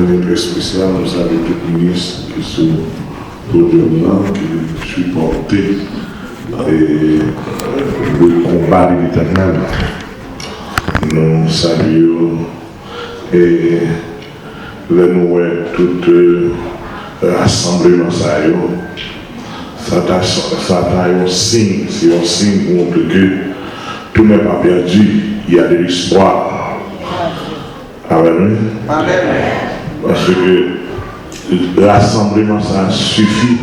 très spécial, nous avons tout le ministre qui sont podium qui supporté le combat de l'Éternel. Nous saluons et nous tout rassemblement ça a un signe, c'est un signe pour montrer que tout n'est pas perdu, il y a de l'espoir. Amen. Parce que le rassemblement, ça suffit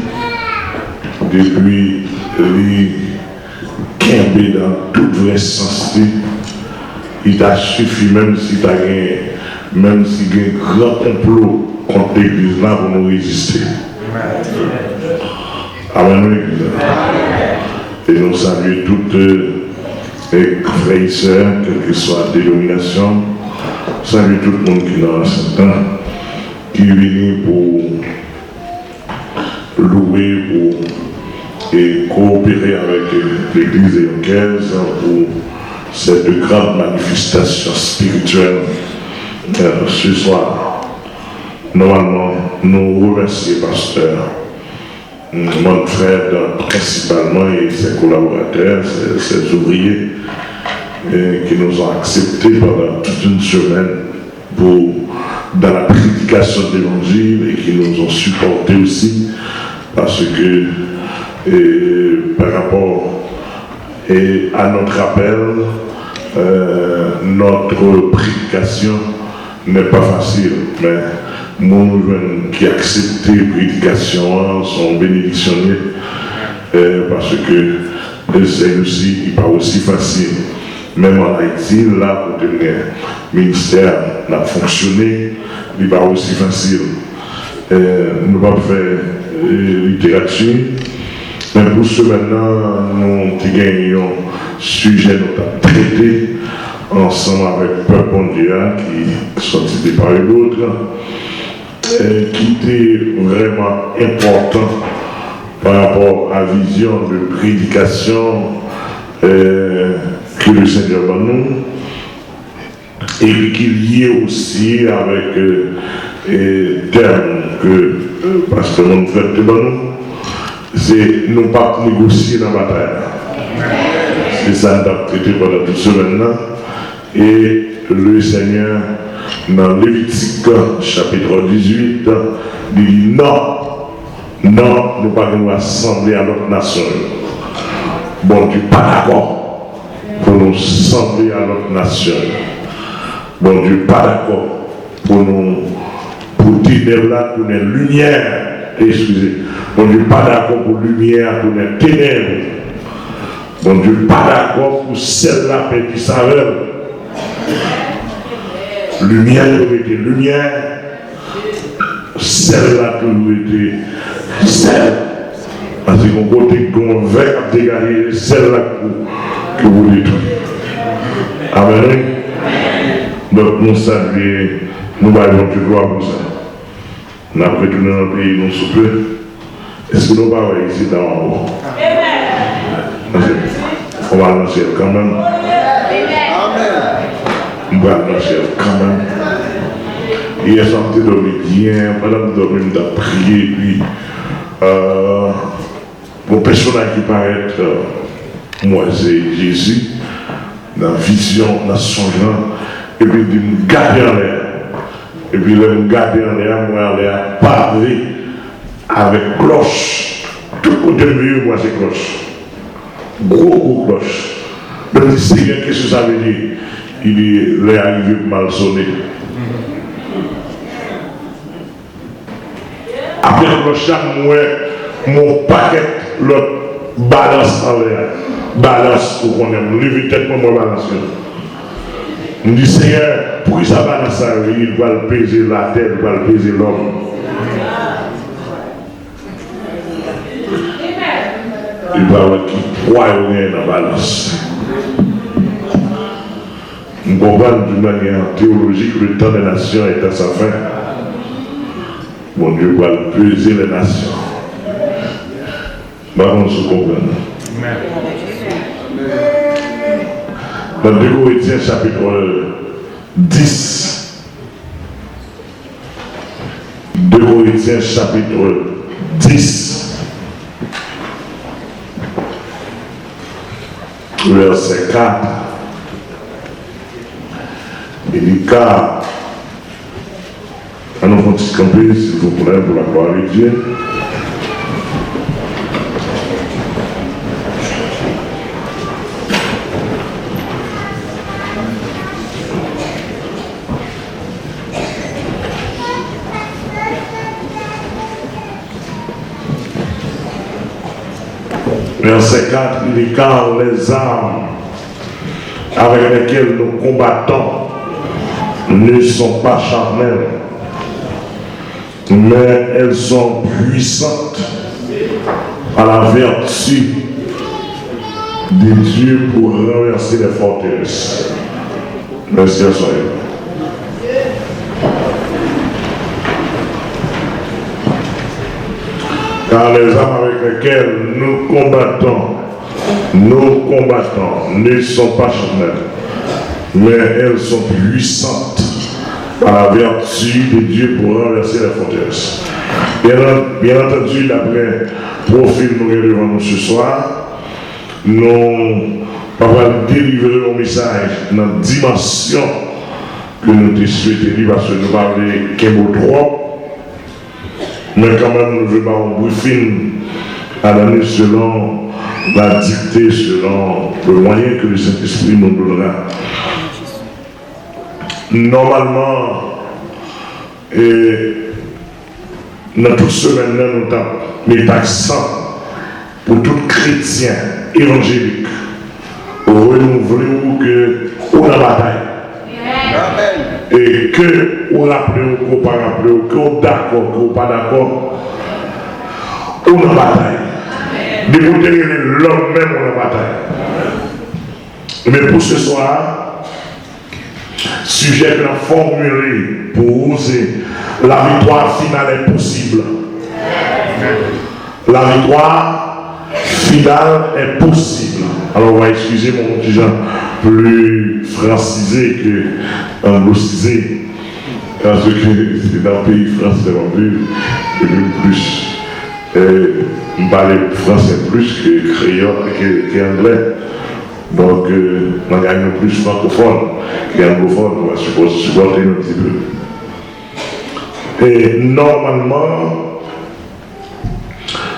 depuis les quimber dans toute vraie sens. Il t'a suffi, même si tu as un grand complot contre l'église là pour nous résister. Amen. Et nous saluons toutes les frères et sœurs, quelle que soit la dénomination. Salut tout le monde qui est dans ce temps, qui est venu pour louer, pour coopérer avec l'église écossaiise pour cette grande manifestation spirituelle ce soir. Normalement, nous remercions le pasteur, mon frère principalement et ses collaborateurs, ses ouvriers, qui nous ont acceptés pendant toute une semaine dans la prédication de l'évangile et qui nous ont supportés aussi parce que par rapport à notre appel, notre prédication n'est pas facile, mais nous qui acceptent la prédication sont bénédictionnés parce que c'est aussi pas aussi facile. Même en Haïti, là, pour le ministère n'a fonctionné, il n'est pas aussi facile. Nous allons faire littérature, mais pour ce maintenant, nous gagnons sujet nous avons traité ensemble avec Peuple mondial qui sont cités par l'autre, qui était vraiment important par rapport à la vision de prédication. Que le Seigneur va nous, et qui est lié aussi avec les termes que Pasteur Monfort de nous, c'est nous pas négocier dans la bataille. C'est ça nous avons traité pendant toute semaine là. Et le Seigneur, dans Lévitique chapitre 18, dit non, nous ne pas nous assembler à notre nation. Bon, tu n'es pas d'accord pour nous sembler à notre nation. Bon Dieu, pas d'accord pour dire là pour les lumières. Excusez. Bon Dieu, pas d'accord pour lumière, pour les ténèbres. Bon Dieu, pas d'accord pour celle-là qui savait. Lumière aurait été lumière. Celle-là aurait été celle. Parce qu'on côté qu'on va dégager celle-là que vous dites. Amen. Donc nous saluons, nous allons te gloire pour ça. Nous avons retourné dans le pays, nous soufflons. Est-ce que nous allons ici dans le haut? On va annoncer quand même. On va annoncer quand même. Il est sorti dormir bien, madame dormir, nous avons prié, puis mon personnage qui paraît moi c'est Jésus, dans la vision, dans son genre, et puis il me garder en l'air. Et puis là, me garder en l'air, moi en l'air, pavé, avec cloche. Tout côté de mieux, moi c'est cloche. Gros cloche. Donc il sait qu'est-ce que ça veut dire. Il dit, l'air arrivé mal sonné. Après la cloche, moi, mon paquet, l'autre balance en l'air. Balance pour qu'on aime. Levez tête pour moi balance. Je dis Seigneur, pour ça balance à lui, il va le peser la tête, il va le peser l'homme. Il va avoir qui poids dans la balance. Nous comprenons d'une manière théologique que le temps des nations est à sa fin. Mon Dieu va peser les nations. On se comprend. Dans 2 Corinthiens chapitre 10, Corinthiens chapitre 10, verset 4. Il dit car, à nous petit camper, s'il vous plaît, pour la gloire de Dieu. Verset 4, il dit car les armes avec lesquelles nous combattons ne sont pas charnelles, mais elles sont puissantes à la vertu de Dieu pour renverser les forteresses. Merci à soi. Car les armes avec lesquelles nous combattons ne sont pas charnelles, mais elles sont puissantes à la vertu de Dieu pour renverser les forteresses. Bien entendu, d'après le profil nous avons devant nous ce soir, nous allons délivrer un message dans la dimension que nous te souhaitons parce que nous parlons qu'un mot trop. Mais quand même, nous devons un briefing à donner selon la dictée, selon le moyen que le Saint-Esprit nous donnera. Normalement, dans toute semaine, nous avons mis accent pour tout chrétien évangélique, renouveler ou que ou la bataille. Amen. Et que vous rappelez ou pas rappelez, que vous d'accord ou pas d'accord, ou la bataille. D'écouter l'homme même ou la bataille. Mais pour ce soir, sujet que la formulé pour oser, la victoire finale est possible. La victoire finale est possible. Alors on va excuser mon petit Jean plus francisé que anglicisé, parce que c'est dans le pays français en plus on parle français plus que créole qu'anglais. Donc on gagne plus francophone qu'anglophone, on va supporter un petit peu. Et normalement,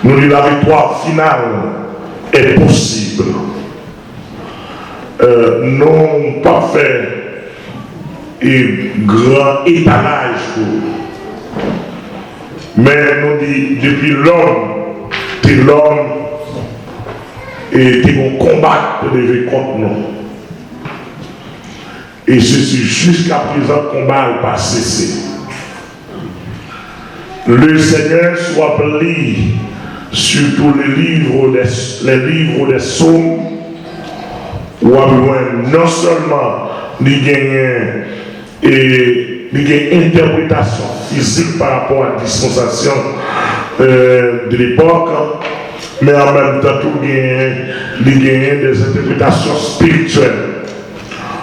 nous disons la victoire finale est possible. Non pas fait un grand étalage pour. Mais nous disons depuis l'homme et qui vont combattre pour lever contre nous. Et ceci jusqu'à présent, le combat n'a pas cessé. Le Seigneur soit béni sur tous les livres des psaumes, ou non seulement il y a une interprétation physique par rapport à la dispensation de l'époque, mais en même temps, il y a des interprétations spirituelles.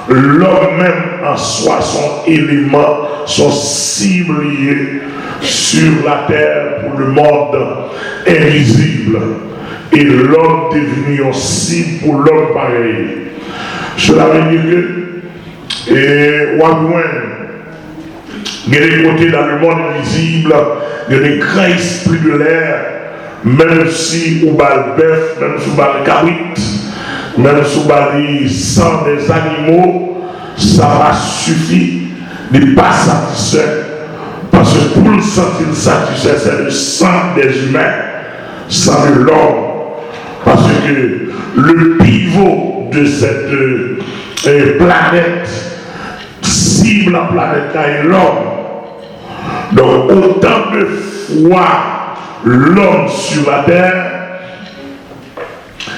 L'homme même en soi, son élément, sont ciblés sur la terre pour le monde invisible. Et l'homme devenu un cible pour l'homme pareil. Cela veut dire que, il y a des côtés dans le monde invisible, il y a des grands esprits de l'air, même si on bat le bœuf, même si on bat le cabrit, même si on bat le sang des animaux, ça va suffire de ne pas satisfaire. Parce que pour le sentir satisfait, c'est le sang des humains, sang de l'homme. Parce que le pivot de cette planète cible la planète et l'homme. Donc autant de fois l'homme sur la terre,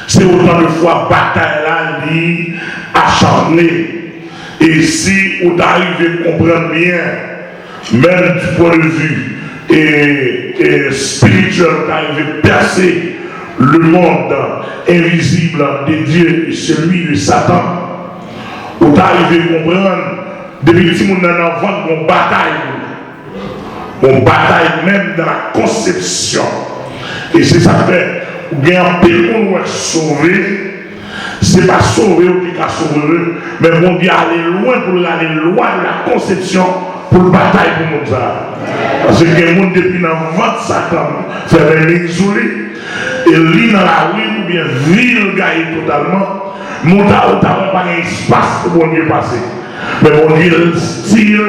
c'est autant de fois bataille là dit acharnée. Et si vous arrivez à comprendre bien, même du point de vue et spirituel, vous arrivez à percer le monde invisible de Dieu et celui de Satan, vous arrivez à comprendre depuis que vous avez une bataille. une bataille même dans la conception. Et c'est ça que fait, il y a un pile qu'on doit sauver. Ce n'est pas sauver ou qui a sauvé, mais on doit aller loin pour aller loin de la conception pour la bataille pour nous. Parce que les gens depuis dans le ventre Satan fait des lignes sous lui, et lui dans la rue ou bien ville gagne totalement, mon n'a pas d'espace pour mon Dieu passer. Mais mon Dieu style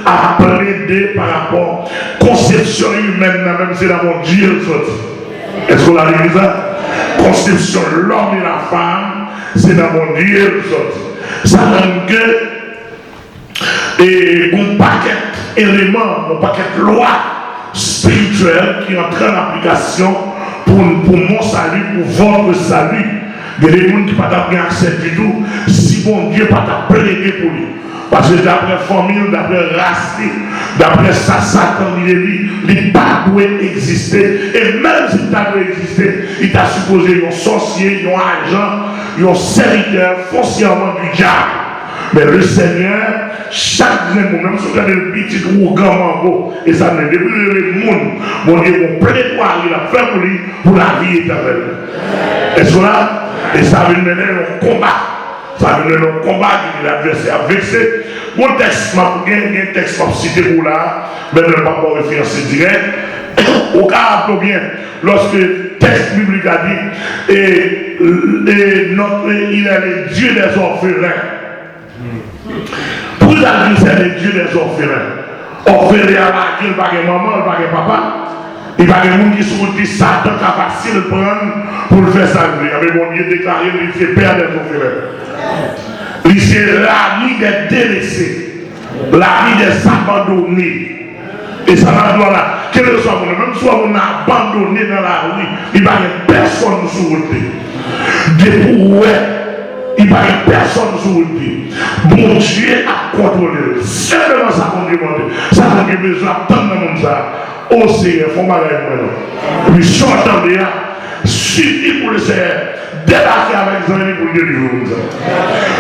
à plaider par rapport à la conception humaine, même si dans mon Dieu sorti. Est-ce qu'on a dit ça? Conception l'homme et la femme, c'est dans mon Dieu sorti. Ça donne que et un paquet d'éléments, un paquet de lois spirituelles qui entrent en application pour mon salut, pour votre salut. Il y a des gens qui ne peuvent pas accès du tout si bon Dieu n'a pas plaider pour lui. Parce que d'après famille, d'après race, d'après ça, Satan, il n'est pas doué exister. Et même s'il t'a doué exister, il t'a supposé un sorcier, un agent, un serviteur foncièrement du diable. Mais le Seigneur, chaque jour, même si vous avez le petit ou grand mango, et ça ne depuis le monde, mon Dieu, mon plaidoyer, il a fait pour lui, pour la vie éternelle. Est-ce que là, et ça veut mener un combat. Ça veut dire un combat qui l'adversaire vexé. Mon texte, un texte pour citer pour là, mais je ne vais pas référencer direct. Au cas où bien, lorsque le texte biblique a dit, il est le Dieu des orphelins. Pour la vie, c'est le Dieu des orphelins. Orphelin, il n'y a pas de maman, il n'y a pas de papa. Il n'y a pas de monde qui se dit Satan qui a facile de prendre pour le faire salver. Il y avait mon Dieu déclaré, il fait père des orphelins. Il c'est l'ami des délaissés, l'ami des abandonnés. Et ça va doit là, quel que soit mon même soit on a abandonné dans la rue, il n'y a personne sur le pied. Depuis il n'y a personne sur le pied. Bon Dieu a contrôlé. Seulement ça qu'on demande. Ça qu'on a besoin d'attendre dans le monde. Oh Seigneur, il faut m'arrêter maintenant. Puis j'entendais, suffit pour le Seigneur, débarquer avec les amis pour Dieu du jour.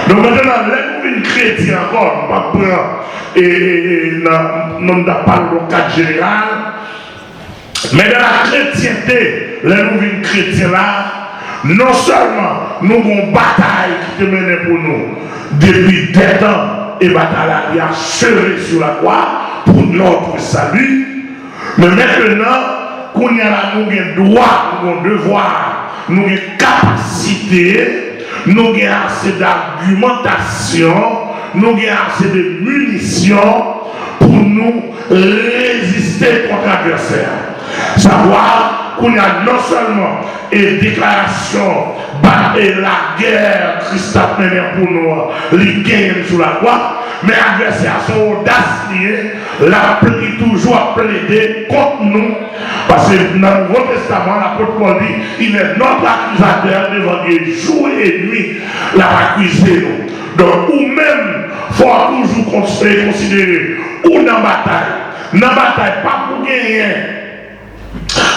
Donc maintenant, les une chrétien encore, pas prendre et non pas le cadre général, mais dans la chrétienté, les nouvelles chrétiens là, non seulement nous avons une bataille qui te menait pour nous depuis des temps, et bataille qui a achevé sur la croix pour notre salut. Mais maintenant, qu'on y a là, nous avons droit, nous avons devoir, nous avons capacité, nous avons assez d'argumentation, nous avons assez de munitions pour nous résister contre l'adversaire. Savoir qu'on y a non seulement une déclaration, et la guerre, Christ a mené pour nous, les gains sur la croix, mais l'adversaire son audace liée, l'a toujours plaidé contre nous, parce que dans le Nouveau Testament, l'apôtre Paul dit, il est notre accusateur devant Dieu, jour et nuit, l'a accusé nous. Donc, ou même, il faut toujours considérer, ou dans la bataille, pas pour gagner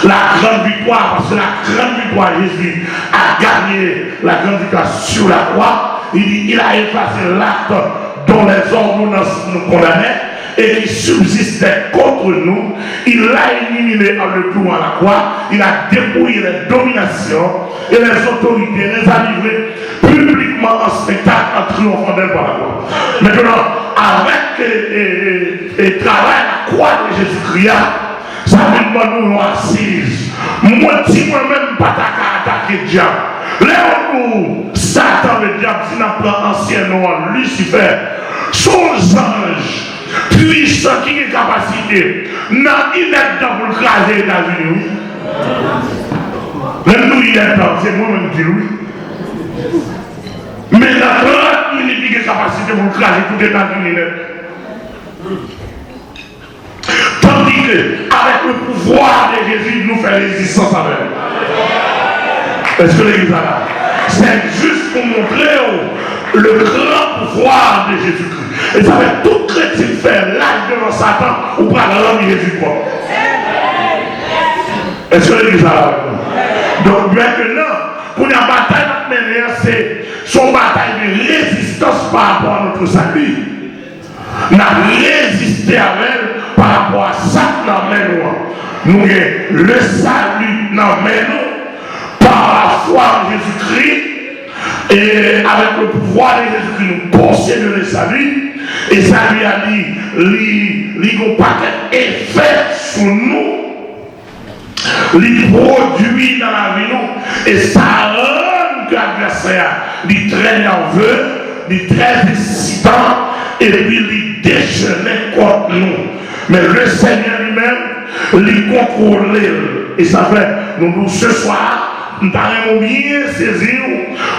la grande victoire, parce que la grande victoire, Jésus a gagné la grande victoire sur la croix. Il dit, il a effacé l'acte dont les ordonnances nous condamnaient et qui subsistait contre nous. Il l'a éliminé en le clouant à la croix. Il a dépouillé les dominations et les autorités, les a livrées publiquement en spectacle en triomphant d'elle par la croix. Maintenant, avec le travail à la croix de Jésus-Christ, ça veut dire que nous assise. Moi, si moi-même pas attaquer le diable. Là où Satan, le diable, si nous prenons ancien nom, Lucifer, son ange puissant qui a capacité, il est dans pour craser les États-Unis. Même nous, il est dans, c'est moi-même qui lui. Mais dans 30 minutes, il a capacité pour craser tous les États-Unis. Tandis qu'avec le pouvoir de Jésus, nous faisons résistance avec. Est-ce que l'église a là? C'est juste pour montrer le grand pouvoir de Jésus-Christ. Et ça fait tout chrétien faire l'âge devant Satan ou pas l'homme de Jésus quoi. Est-ce que l'église a là? Donc maintenant, pour la bataille, c'est son bataille de résistance par rapport à notre salut. On a résisté avec elle par rapport à ça. dans nous. Nous avons le salut dans nous par la foi en Jésus-Christ. Et avec le pouvoir de Jésus-Christ, nous possédons le salut. Et ça lui a dit, il n'y a pas d'effet sur nous. Il produit dans la vie nous. Et ça rend que l'adversaire est très nerveux, il est très excitant. Et puis il déchaîne contre nous. Mais le Seigneur lui-même, il contrôle. Et ça fait, nous ce soir, nous avons bien saisi,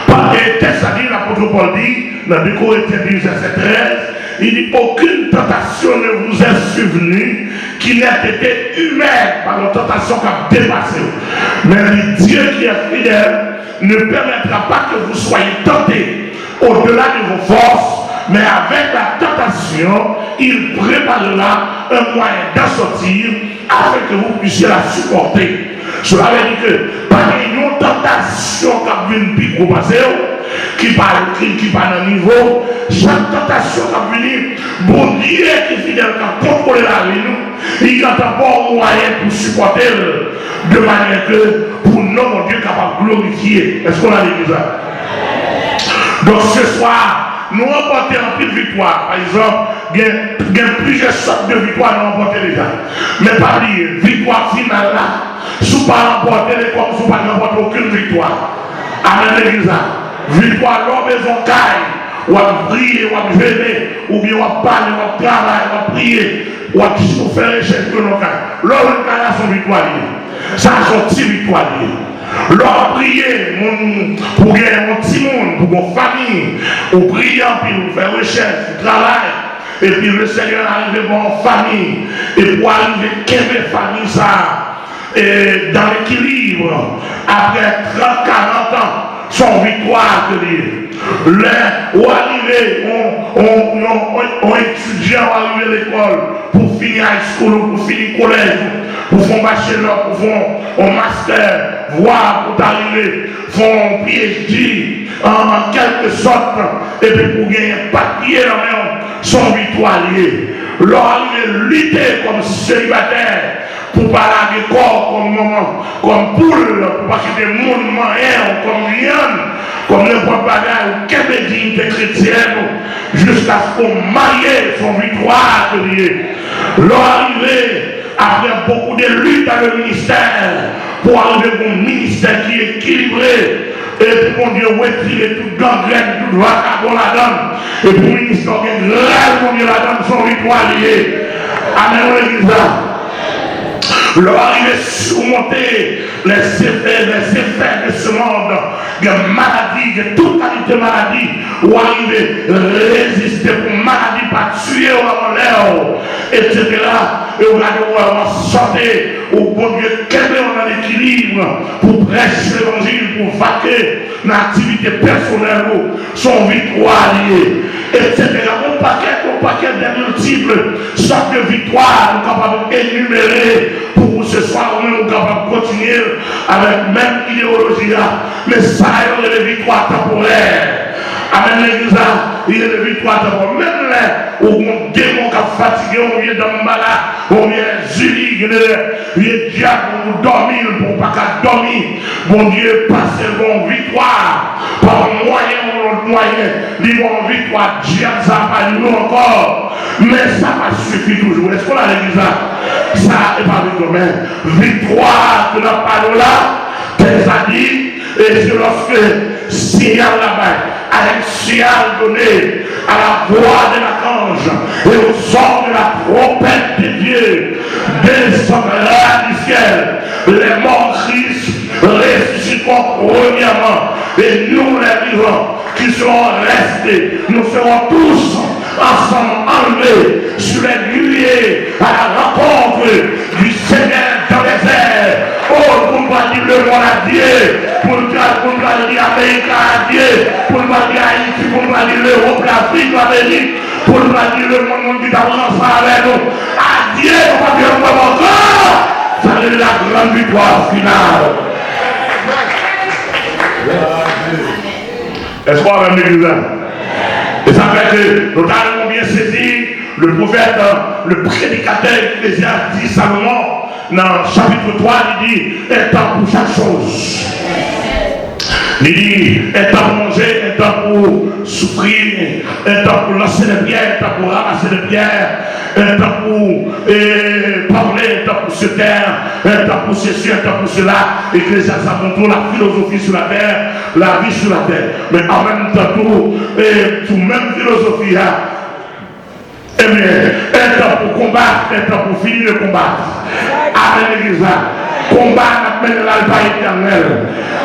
par les textes, l'apôtre Paul dit, dans 2 Corinthiens 10, verset 13, il dit aucune tentation ne vous est survenue qui n'ait été humaine par la tentation qui a dépassé. Mais le Dieu qui est fidèle ne permettra pas que vous soyez tentés au-delà de vos forces. Mais avec la tentation, il préparera un moyen d'en sortir afin que vous puissiez la supporter. Cela veut dire que par une tentation qui vient passer, qui parle dans le niveau, chaque tentation qui vient, bon Dieu qui est fidèle, qui contrôle la vie, il a d'abord un moyen pour supporter de manière que pour nous, mon Dieu, capable de glorifier. Est-ce qu'on a dit ça? Donc ce soir, nous remportons en pile victoire. Par exemple, il y a plusieurs sortes de victoires nous remportons déjà. Mais pas dire, victoire finale là, si vous ne remportez les comme si vous ne remportez aucune victoire. Amen, l'église. Victoire, l'homme maison caille, ou à prier, ou à veiller, ou bien à parler, ou à travailler, ou à prier, ou à faire les chefs de nos cas. L'homme caille a son victoire. Ça a son petit victoire. L'homme prier pour gagner mon petit monde, pour mon famille, ou prier pour faire recherche, pour travail, et puis le Seigneur arrive dans mon famille, et pour arriver à mes familles, ça, et dans l'équilibre, après 30-40 ans, son victoire de dire. Où arriver, on étudiant arriver à l'école pour finir high school, pour finir collège, pour faire un bachelor, pour faire un master, voire pour arriver, faire un PhD, en quelque sorte, et puis pour gagner un papier dans même, son victoire liée. Leur arriver lutter comme célibataire, pour parler de corps comme poule, pour pas quitter le monde moyen, comme viande, comme n'importe bagage, quelle dignité chrétienne, jusqu'à ce qu'on marie son victoire de Dieu. Leur arriver, après beaucoup de luttes dans le ministère, pour arriver à un ministère qui est équilibré, et pour mon Dieu retirer toute gangrène, toute vagabond la donne, et pour le ministère qui est grave, mon Dieu la donne, son victoire liée. Amen, l'église. Leur arriver surmonter les effets de ce monde, de maladies, de toute qualité de maladie, ou arriver résister pour maladie, pas tuer en l'air, etc. Et on a en santé, au bon Dieu, quel est en équilibre pour prêcher l'évangile, pour vaquer l'activité personnelle, son victoire liée, etc. Mon paquet de multiples sortes de victoires, nous sommes capables d'énumérer pour ce soir, nous sommes capables de continuer avec même idéologie là, mais ça il y a des victoires temporaires. Amen, l'église, il y a des victoires temporaires. Même là où on démon qui est fatigué, on vient dans le malade, on vient Julie, il y a diable pour dormir, pour pas qu'à dormir. Mon Dieu, passe bon victoire par moyen ou l'autre moyen, les bons victoires, diable, ça va nous encore. Mais ça va suffire toujours. Est-ce qu'on a l'église là? Ça n'est pas victoire. Victoire de la parole là, t'es a dit, et c'est lorsque signal là-bas, avec signal donné à la voix de l'archange et au son de la trompette de Dieu, descendra du ciel, les morts Christ ressusciteront premièrement, et nous les vivants qui serons restés, nous serons tous ensemble enlevés sur les nuées à la rencontre du Seigneur dans les airs. Oh, pour ne pas dire le monde à Dieu, pour ne pas dire l'Amérique à Dieu, pour ne pas dire Haïti, pour ne pas dire l'Europe, l'Afrique, l'Amérique, pour ne pas dire le monde qui avance avec nous. À Dieu, on va dire encore. Ça va être la grande victoire finale. Est-ce qu'on va même l'église? Et ça fait que nous avons bien saisi le prophète, le prédicateur Ecclésiaste dit Salomon, dans le chapitre 3, il dit, un temps pour chaque chose. Il dit, un temps pour manger, un temps pour souffrir, un temps pour lancer des pierres, un temps pour ramasser des pierres, un temps pour parler, un temps pour se taire, un temps pour ceci, un temps pour cela. Ecclésiaste avant tout la philosophie sur la terre, la vie sur la terre. Mais en même temps, tout même philosophie, eh bien, un temps pour combattre, un temps pour finir le combat. Amen, l'église. Combat n'amène l'alba éternel.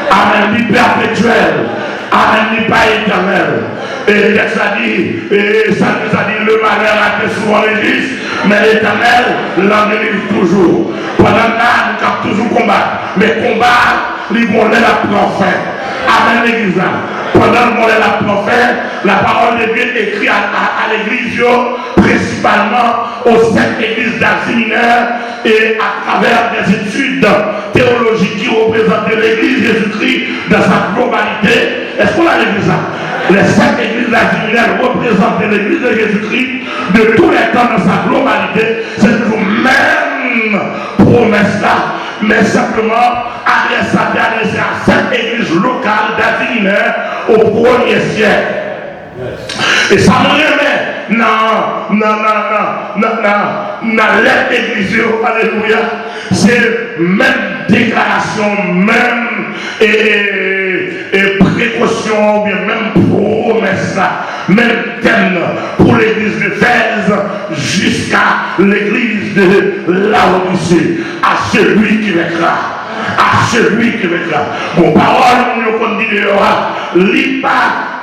Amen, vie perpétuelle. Amen, vie pas éternelle. Et ça dit, ça dit, le malheur a été souvent l'église, mais l'éternel l'en délivre toujours. Pendant là, nous avons toujours combattre. Mais combat, ils vont la prophète. Amen, l'église. Pendant le moment la prophète, la parole de Dieu est écrite à l'église, principalement aux 7 églises d'Asie mineure et à travers des études théologiques qui représentent l'église Jésus-Christ dans sa globalité. Est-ce qu'on a l'église là? Les 7 églises d'Asie mineure représentent l'église de Jésus-Christ de tous les temps dans sa globalité. C'est toujours même promesse là, mais simplement adressé à cette église locale d'Asie mineure au 1er siècle. Et ça me remet dans l'église, alléluia, c'est même déclaration, même et précaution, bien même promesse, même thème pour l'église d'Éphèse jusqu'à l'église de Laodicée, à celui qui vaincra. À celui qui vaincra. Mon parole, nous dit lis pas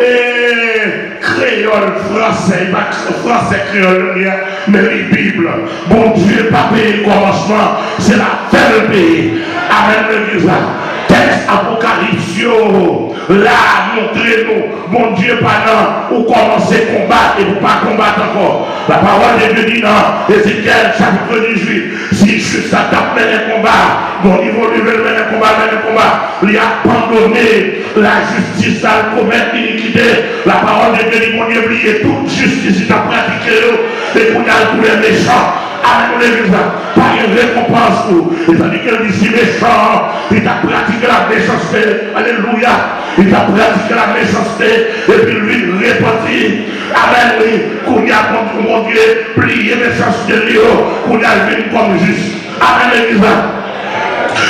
créole français, pas français créole, mais les Bible. Bon Dieu, pas payé commencement, c'est la fin de pays. Amen, l'église. Texte Apocalypse, là, montrez-nous, bon Dieu, pendant où commencer à combattre et vous pas combattre encore. La parole de Dieu dit dans Ézéchiel, chapitre 18, si je suis attaqué les combats, bon, ils vont lever les combats, il a abandonné la justice, à commettre l'iniquité. La parole de Dieu dit, mon Dieu, oubliez toute justice, il a pratiqué, et qu'on a tous les méchants. Amen, l'église, pas une récompense pour. Il a dit qu'elle dit si méchant, il a pratiqué la méchanceté. Alléluia. Il a pratiqué la méchanceté. Et puis lui, repentit. Amen, oui. Qu'on y a contre mon Dieu, plié méchanceté, qu'on y a vu comme juste. Amen, l'église.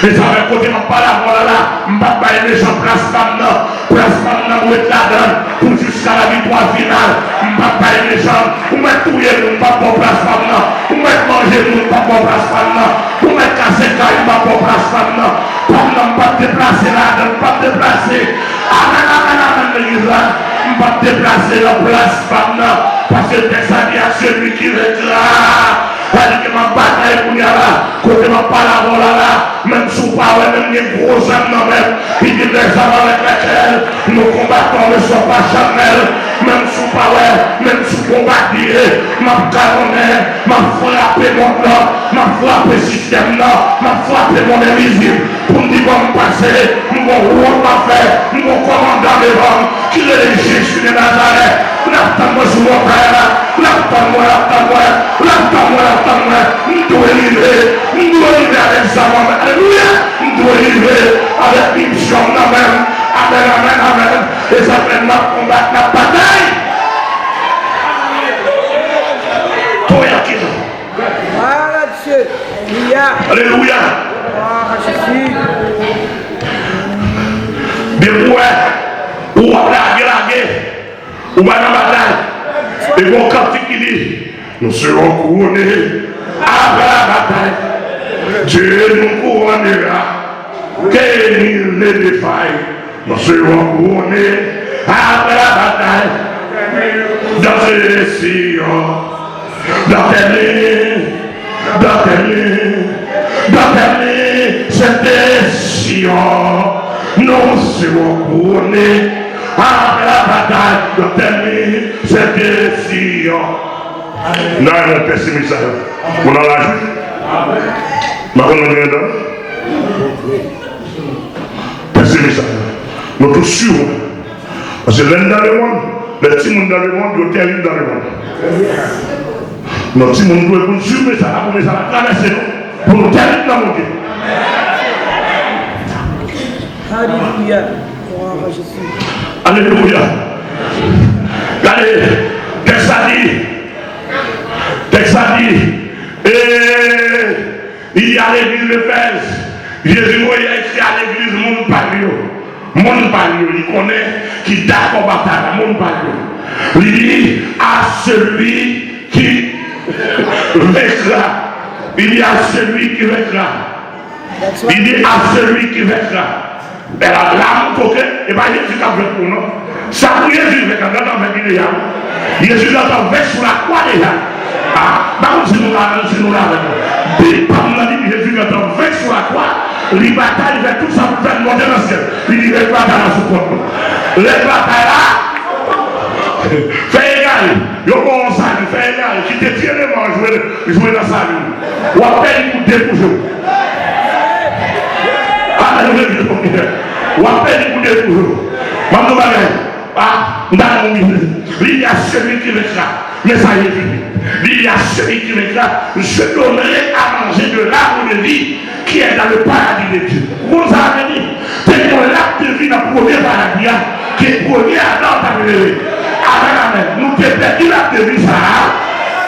Et ça va côté ma parole là, je ne vais pas les gens place maintenant pour être là-dedans, pour jusqu'à la victoire finale. Je ne vais pas les gens, pour mettre tout le monde, pas pour place maintenant, pour mettre manger nous, pas pour place maintenant, pour mettre casser caille, pas pour place maintenant, pour ne pas déplacer là-dedans, pas déplacer. Amen, amen, amen, l'église là, je ne vais pas déplacer la place maintenant, parce que ça dit à celui qui réclame. C'est-à-dire que ma bataille pour y aller, côté ma parole là, même sous parole, même les gros âmes, même, il dit les âmes avec lesquelles nos combattants ne sont pas charnels, même sous parole, même sous combattre, m'a caronné, m'a frappé mon nom, m'a frappé système là, m'a frappé mon invisible, pour me dire qu'on me passer, mon roi m'a fait, mon commandant devant, qui est le Jésus de Nazareth, l'attends-moi sur mon frère, l'attends-moi, nous devons arriver avec ça, alléluia, nous devons arriver avec une mission, amen, amen, amen, amen, et ça fait ma combattre la bataille. Voilà, Dieu, alléluia. Des fois, ou à la ou à la bataille, et mon cantique qui dit, nous serons couronnés après la bataille. Dieu nous couronnera, qu'il ne défaille. Nous serons couronnés après la bataille. Dans tes sillons, dans tes lignes, c'était Sion. Nous serons couronnés après la bataille. Dans tes lignes, c'était Sion. Non, mon pessimiste, on a la juge. Pessimiste, nous tous sûrs. Parce que l'un dans le monde, les petits monde dans le monde, ils terrible dans le monde. Non, si mon doit pour suivre ça, pour ça la traverser pour nous terminer dans mon Dieu. Alléluia. Gloire à Jésus. Alléluia. Regardez, texte a dit, il y a l'église d'Éphèse. Jésus a écrit à l'église Monde Palio, il connaît qui d'accord bataille, Monde Palio. Il dit à celui qui vaincra. Il dit à celui qui vaincra. Il dit à celui qui vaincra. Et la lame coquette, et bien Jésus a fait pour nous. Ça pour Jésus, mais quand on a fait Jésus a fait sur la croix déjà. Ah, si nous l'avons, Jésus a fait sur la croix. Les batailles, il fait tout ça pour faire monter dans le ciel. Il dit les batailles là sous compte. Les batailles là, fait égal. Yo bon salut, fait égal. Qui te tire les mains, jouer dans sa vie. Ou à peine pour dépousser. Ou à peine pour dépousser. Maman bagay. Ah, dans mon milieu. Il y a celui qui vaincra. Mais ça y est fini. Il y a celui qui vaincra. Je donnerai à manger de l'arbre de vie qui est dans le paradis de Dieu. Vous avez dit, c'est que l'arbre de vie dans le premier paradis, qui est premier Adam t'a révélé. Amen, amen. Nous t'ai perdu l'arbre de vie, ça.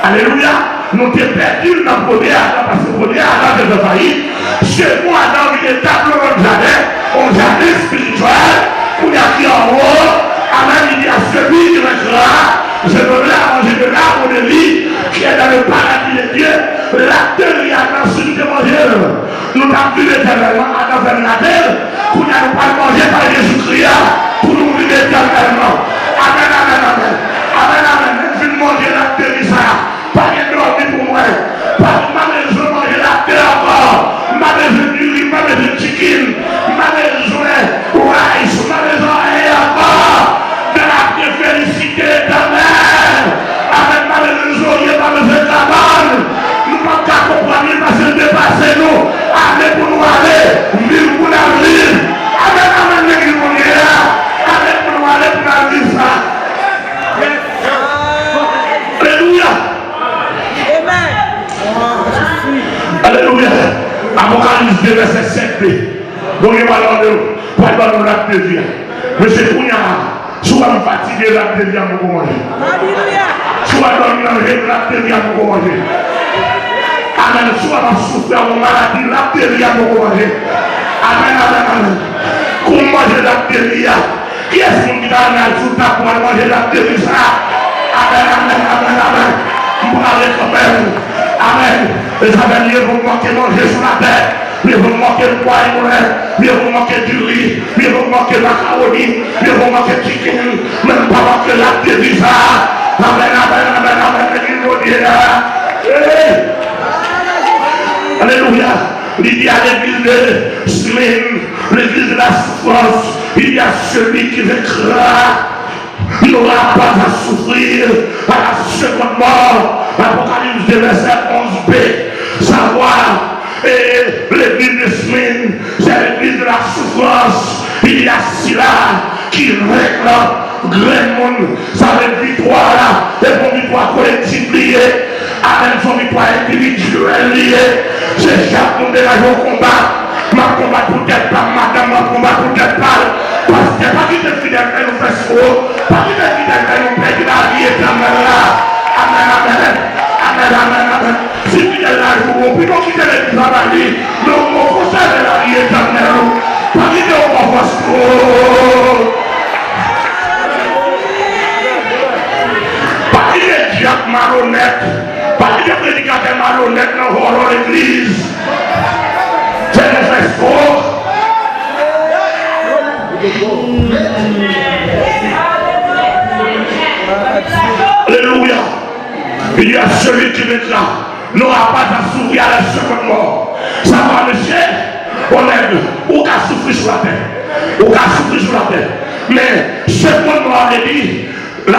Alléluia. Nous t'ai perdu dans le premier Adam, parce que le premier Adam est failli. Chez moi, Adam, il est tableau de jardin, un jardin spirituel, où il y a qui en haut. Amen, il y a celui qui restera. Je donnerai à manger de l'arbre de vie qui est dans le paradis de Dieu. L'acteur, il y a dans celui de manger. Nous avons vu éternellement à dans la terre. Nous n'allons pas manger par Jésus-Christ pour nous vivre éternellement. Amen, amen, amen. Amen, amen. Je vais manger l'acteur, ça. Pas de dormir pour moi. Pas de maison, manger l'acteur encore. Ma maison du riz, ma maison de chicken. Ma maison rice, ma maison et encore. De la félicité éternelle. Avec ma maison, il n'y a pas besoin de la bonne. Nous ne pouvons pas comprendre parce que dépasser nous. Allez pour nous aller. Vivre pour l'avenir. Amen, amen, l'église mondiale. Allez pour nous aller pour l'avenir ça. Alléluia. Amen. Gloire à Jésus. Alléluia. Apocalypse 2, verset 7b. Donc il va nous l'acte de vie. Monsieur Kounia, soit me fatigué l'acte de vie à mon manger. Alléluia. Soit dormir dans le l'acte de vie à mon manger. Amen. Soit ma souffrir mon maladie, l'acte de vie à mon manger. Amen, amen, amen. Comment manger l'acte de vie? Qui est-ce qui a tout à pour manger l'acte de vie? Amen, amen, amen, amen. Vous parlez quand même. Amen. Les avenirs vont manquer manger sur la terre. Ils vont manquer le poids et ils vont manquer du riz. Ils vont manquer la macaroni. Ils vont manquer du chicken. Même pas manquer l'acte de vie. Amen, amen, amen, amen. Alléluia. Il y a l'église de Smyrne, l'église de la souffrance. Il y a celui qui vaincra. Il n'aura pas à souffrir à la seconde mort. Apocalypse 2, verset 11b. Savoir, et l'église de Smyrne, c'est l'église de la souffrance. Il y a cela qui règle grand monde. Ça veut dire victoire là, et pour victoire collective liée, avec son victoire individuelle liée. C'est chaque monde de la joie au combat. Ma combat peut-être pas, madame, ma combat peut-être pas. Parce que pas qui te fidèle, elle nous fait faux. Pas qui te fidèle, elle nous perd la vie éternelle là. Amen, amen. Amen, amen, amen. Si fidèle là, nous pouvons quitter les travail. Nous pouvons conserver la vie éternelle. Pas qui te revoit faux. Pas qui te diable malhonnête. Pas qui te prédicateur malhonnête dans l'église. C'est le fait faux. Alléluia. Il y a celui qui vaincra. N'aura pas à souffrir à la seconde mort. Ça va, monsieur. On aide. Ou qu'à souffrir sur la terre. Ou qu'à souffrir sur la terre. Mais seconde mort avait dit le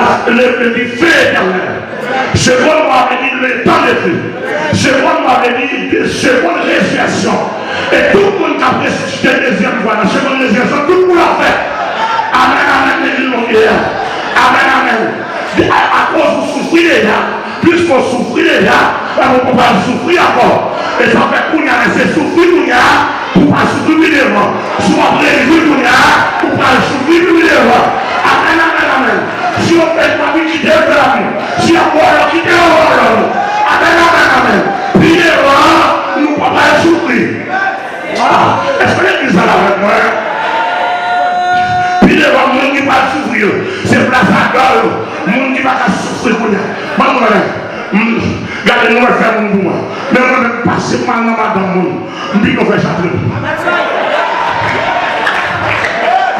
feu éternel. Seconde mort avait dit le temps de feu. Seconde mort avait dit seconde résurrection. Et tout le monde qui a ressuscité deuxième fois, la seconde résurrection, tout le monde l'a fait. Amen, amen, l'église mondiale. Amen, amen. À cause de souffrir déjà, puisqu'on souffrit déjà, déjà, on ne peut pas souffrir encore. Et ça fait qu'on a laissé souffrir, pour ne pas souffrir devant. Soit réjouir, pour ne pas souffrir devant. Amen, amen, amen. Si on fait pas quitter la vie, si on peut quitter le monde, amen, amen, amen. Puis devant, nous ne pouvons pas souffrir. Est-ce que l'église est là avec moi? Puis devant, le monde qui va souffrir, c'est place à gueule. Le monde qui va souffrir. Regardez, nous allons faire mon bout. Mais on va passer mal dans ma dame. Nous allons faire château.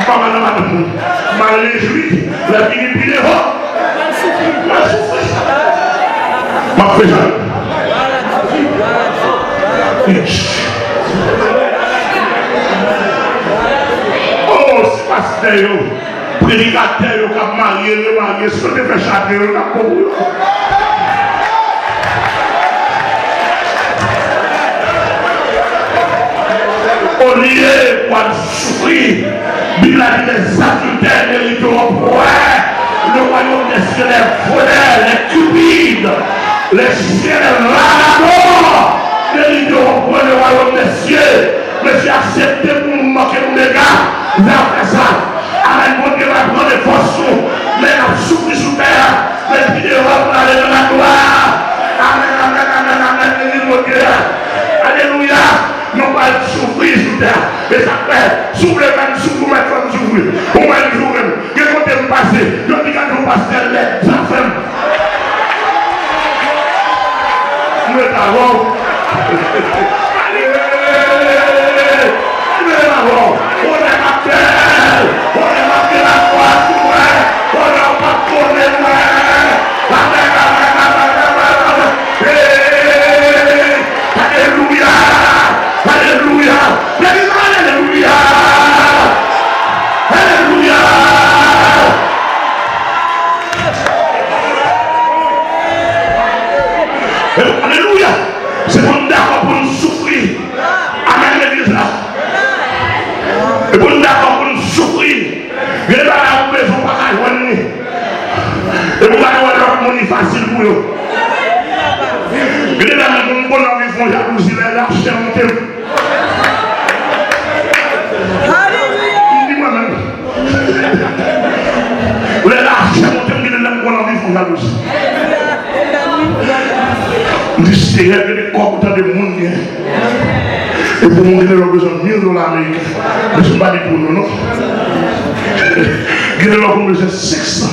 Pas mal dans ma dame. Mal réjoui. La vie est plus devant. Ma fait château. Oh, c'est pasteur, prédicateur, qui a marié, ce que tu fais château, qui a compris. Au lieu pour souffrir, Bible a dit les adultères mériteront pour le royaume des cieux, les voleurs, les cupides, les chiens, les ladons mériteront pour le royaume des cieux. Mais j'ai accepté pour nous moquer nos dégâts, mais après ça, avec mon Dieu va prendre des forces, mais la souffrir sous terre, mais puis de pour aller dans la gloire. Amen, amen, amen, amen, mon Dieu. Alléluia. Nous allons souffrir sous terre. Et ça fait, souffler même, souffrir, même comme souffrir. Au moins le jour même. Qu'est-ce que vous avez passé? Je dis quand vous passez les enfants. Nous l'avons. Nous l'avons. On est marqué. On est marqué la foi sur moi. On n'a pas tourné moi. Amen, amen, amen, amen. Alléluia. Alléluia. Alléluia. Alléluia. Alléluia. C'est bon d'accord pour nous souffrir. Amen, l'église là. C'est bon d'accord pour nous souffrir. Il y a là où ils ne sont pas joindre. Et vous allez voir l'autre monde facile pour eux. Il y a là où ils font jalousie, les lâches monter. Les lâches monter, ils ne font pas jalousie. C'est des corps de monde. Et pour mon gars, besoin de $1000 américains. Mais ce n'est pas pour nous, non? Il y a besoin de 600.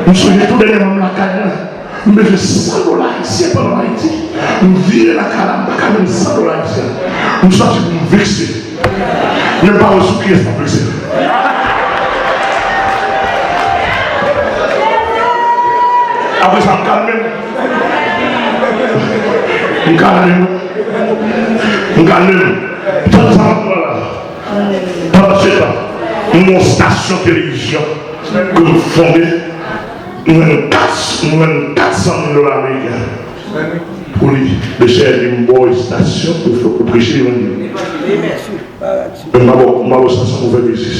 Nous sommes tous les mêmes la carrière. Mais je $100 ici pendant Haïti. Nous virons la carrière, nous $100 ici. Nous sommes pour nous vexer. Même pas au sous qui est pas vexé. Après ça, me calme. Nous gagnons. Pendant ce temps, nous avons une station de télévision que nous fondons. Nous avons $400,000 américains pour les chers d'une bonne station pour prêcher l'évangile. Mais ma station pour faire business.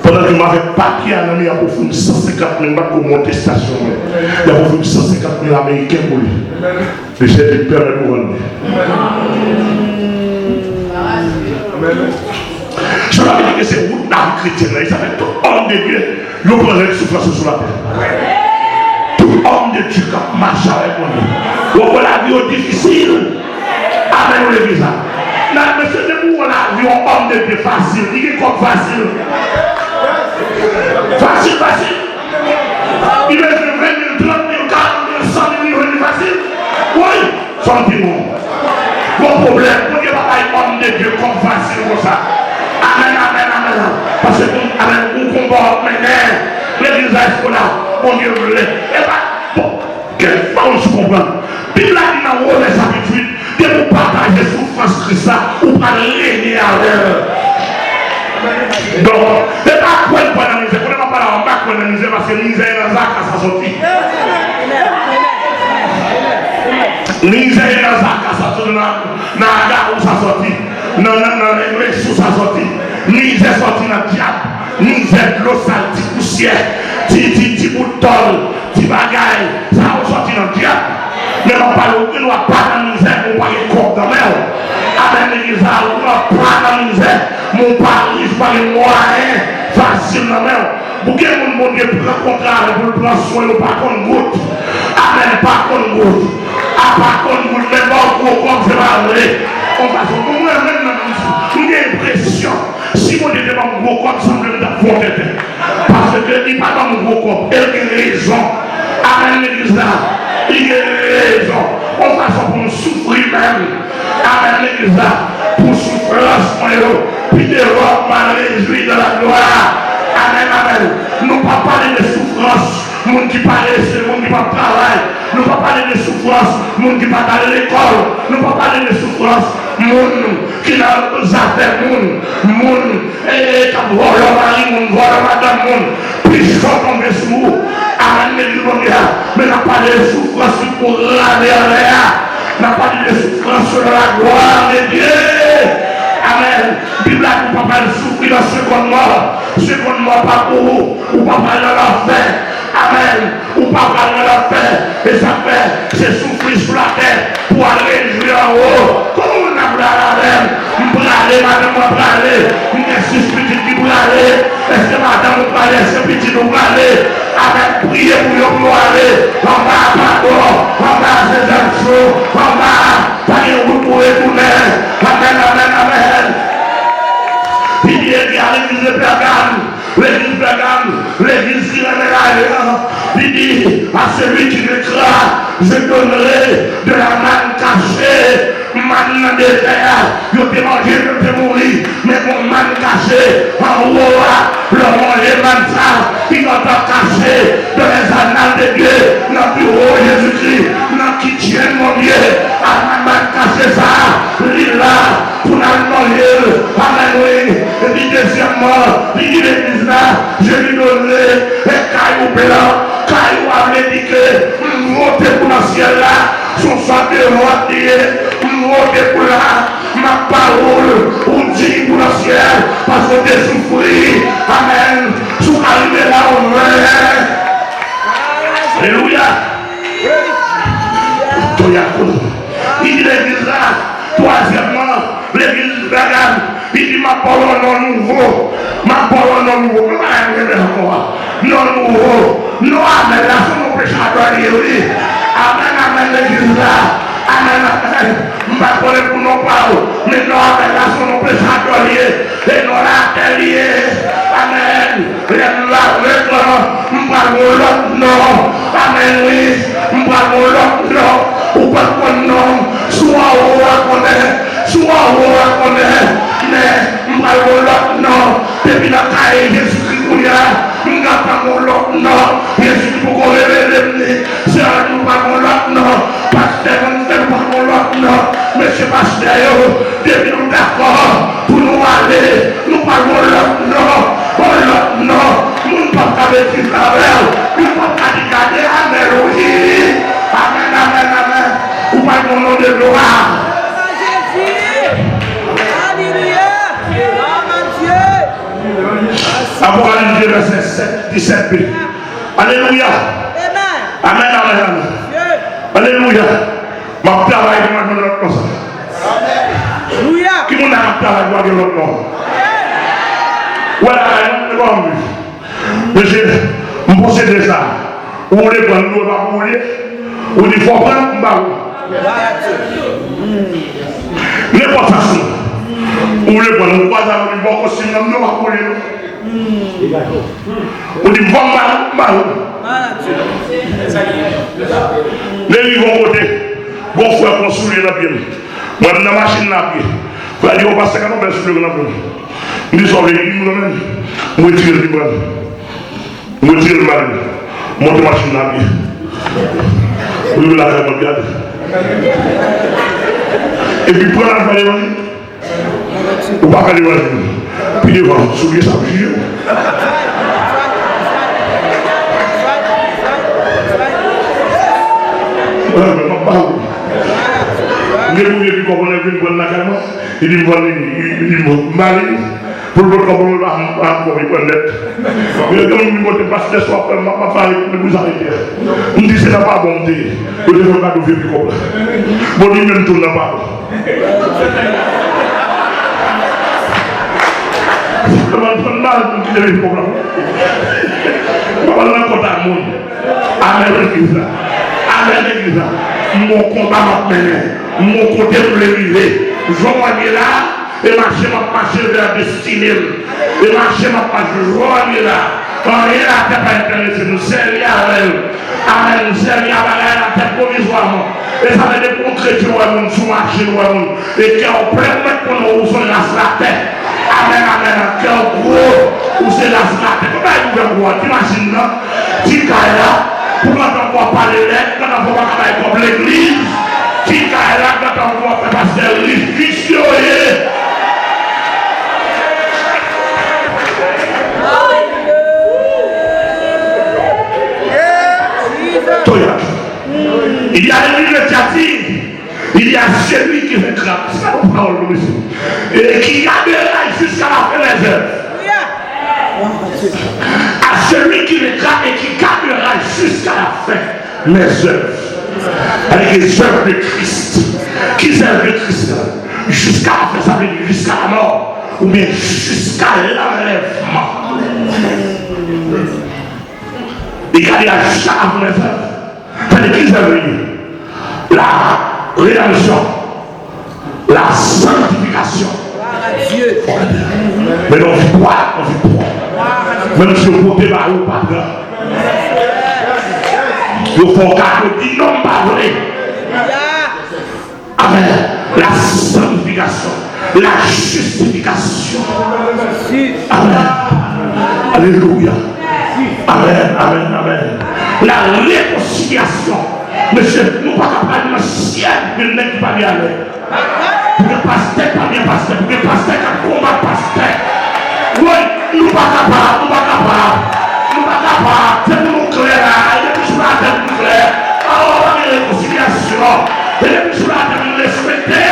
Pendant que je m'avais papier à l'ami, il y a pour 150,000 balles pour monter station. Il y a pour 150,000 Américains pour lui. Les chefs de père et pour vendre. Je leur ai dit que c'est route d'âme chrétienne. Il s'appelle tout homme de Dieu. Il prend une souffrance sur la terre. Tout homme de Dieu qui marche avec moi. On la vie difficile. Amen, l'église. Non, mais c'est de pour la vie, homme de Dieu facile. Il est comme facile. Facile. Il est de 20 000, 30 000, 40 000, 100 000, facile. Oui, sentiment. Bon problème, pour que homme de Dieu comme facile comme ça. Amen. Parce que on combat maintenant. L'église est là, on Dieu voulait. Et bien, bon, quelle fois on se comprend. Puis là, il a oublié les habitudes. De vous partager souffrance Christ, ou pas régner à l'heure. Donc, c'est pas quoi il faut analyser. On ne va pas là, on va analyser parce que misère est dans sa sortie. Misère est dans sa sortie. Dans la gare où ça sortit. Dans l'église où ça sortit. Misère sortie dans le diable. Misère de l'eau sale, poussière. ti bouton, ti bagaille, ça va sortir dans le diable. Mais on parle de nous pas dans la misère, on va y corps dans l'air. Amen, l'église, on va pas dans la misère, mon pari, je parle de moyen, facile dans l'air. Pour que mon monde prenne contraire, pour le prendre soin, pas qu'on goutte. Amen, pas qu'on goutte. Pas qu'on goutte, mais bon, comme c'est pas vrai. On va se pour moi, même j'ai l'impression, si mon Dieu n'est pas mon gros corps, ça me donne fondé. Parce que il n'est pas dans mon gros corps, il a raison. Amen, l'église là. Il a raison. On va se pour souffrir même. Amen, l'église là. Pour souffrance, puis de l'homme m'a réjoui de la gloire. Amen, amen. Nous ne pas parler de souffrance. Monde qui parle, c'est le monde qui va travailler. Nous ne pas parler de souffrance. Monde qui va aller à l'école. Nous ne pas parler de souffrance. Monde qui n'a pas affaires. Monde qui a volé au mari, monde volé au madame, monde. Puis je suis tombé sur vous. Amen, mais n'a pas de souffrance pour la derrière. N'a pas de souffrance sur la gloire de Dieu. Amen. Bible là, vous ne pouvez pas souffrir dans ce second mort. Second mort, pas pour vous. Ou pas parler de l'enfer. Amen. Ou pas parler de l'enfer. Et ça fait, c'est souffrir sur la terre pour aller réjouir en haut. Comment on a parlé à la reine? On peut aller, madame, on peut aller. On est six petits qui peut aller. Est-ce que madame, on peut aller? Est-ce que petit, on peut aller? Amen. Priez pour aller. On va pardon. On va ces actions. On va. Pas de route pour retourner. Amen, amen, amen. Il dit à l'église de Pergame, l'église qui est là, il dit à celui qui m'écrase, je donnerai de la manne cachée, manne de terre, je peux manger, je peux mourir, mais mon manne cachée, en haut, le manger manne ça, il va pas caché dans les annales de Dieu, dans le bureau Jésus-Christ, dans qui tient mon Dieu, à ma manne cachée ça, il là, pour la manger, amen, oui. Et puis deuxièmement, il dit l'église là, je lui donnerai un caillou blanc, caillou améliqué, monté pour le ciel là, son sang de roi monté pour là, ma parole, on dit pour le ciel, parce que tu souffres, amen, sous arrivé là au vrai. Alléluia. Il dit l'église là, troisièmement, l'église de Pergame. Il dit ma parole non nouveau, ma parole non nouveau, non nouveau, non amen, là c'est mon péché à toi, oui. Amen, amen, l'église là, amen, amen, ma parole pour nos parents, mais non amen, là c'est mon péché à toi, et non l'atelier, amen, l'autre non, amen, oui, l'autre non, ou pas qu'on non, soit on va connaître. Soit on connaît, mais l'autre non, depuis la caille Jésus-Christ, nous n'avons pas l'autre non, Jésus pour qu'on révèle, c'est à nous pas l'autre non, pasteur, nous n'avons pas l'autre non, monsieur pasteur, depuis nous d'accord, pour nous aller, nous parlons l'autre non, nous ne pouvons pas avec Israël, nous ne pouvons pas regarder, amen, oui, amen, amen, amen, nous parlons au nom de gloire. Apocalypse verset 17b. Alléluia. Amen, amen, amen. Alléluia. Ma travail de l'autre comme ça. Alléluia. Qui m'a travaillé de l'autre nom? Voilà, je ne monsieur, je possède ça. Vous voulez prendre l'eau, vous voulez? Vous dites, il faut prendre un barreau. N'importe façon. Vous voulez prendre un barreau, vous voulez costume, vous ne pas voulez. Vous dites, bon barreau. Les gens vont voter. Bon frère, construire la pied. Moi, dans la machine, la pied. Vous allez dire, on va se faire un peu sur le pied. Je dis, on va dire, je vais tirer le bras. Je vais tirer le mari. Monte la machine, la pied. Vous voulez la faire, mon gars. Et puis, prenez la famille. Vous ne pouvez pas faire les voisins. Puis devant, soulier ça, puis il dit, Pour le moment, on va encore y connaître. Mais quand on me dit parce que soit ma parole, vous arrêtez. On dit c'est la pas bonté. Vous devez pas nous vivre comme ça. Bon, il même tout n'a pas. Je vais prendre mal pour qu'il y ait des problèmes. Je vais prendre compte à monde. Amen l'église. Amen l'église. Mon combat m'a mené. Mon côté me lever. Je vais là. Et marcher vers la destinée. Et marcher là. Quand il a pas intéressé, nous servir à elle. Amen, nous servir à la tête provisoirement. Et ça veut dire pour chrétien, nous sous marcher, et qui ont plein de pour nous, où sont la tête. Amen, amen, qui ont gros, où c'est la tête. Comment il va t'imagines là? Tu là, pour quand on voit pas les lettres, quand on voit pas comme l'église, tu là, quand on voit pas passer vicieux. Il y a une initiative, il y a celui qui réclame, c'est la parole de Monsieur, et qui gardera jusqu'à la fin des œuvres. À celui qui réclame et qui gardera jusqu'à la fin les œuvres. Avec les œuvres de Christ. Qui servent de Christ jusqu'à la fin, ça veut dire jusqu'à la mort, ou bien jusqu'à l'enlèvement. Il gardera jusqu'à la fin des œuvres. C'est l'église est venue. La rédemption, la sanctification. Mais on vit quoi? Même si on peut pas ou pas de il faut qu'on dise non pas vrai. Amen. La sanctification, la justification. Amen. Alléluia. Amen, amen, amen. La réconciliation. Monsieur, nous ne pouvons pas parler de ciel, mais nous n'avons pas bien aller. Pour que pasteur, pas bien pasteur, pour que pasteur, quand combat pasteur. Oui, nous ne pouvons pas capable, nous ne pouvons pas capable. Nous ne pouvons pas capable. C'est pour nous clair là, et depuis je la terre nous clair. Oh, la réconciliation. Et depuis je la terre nous respecter.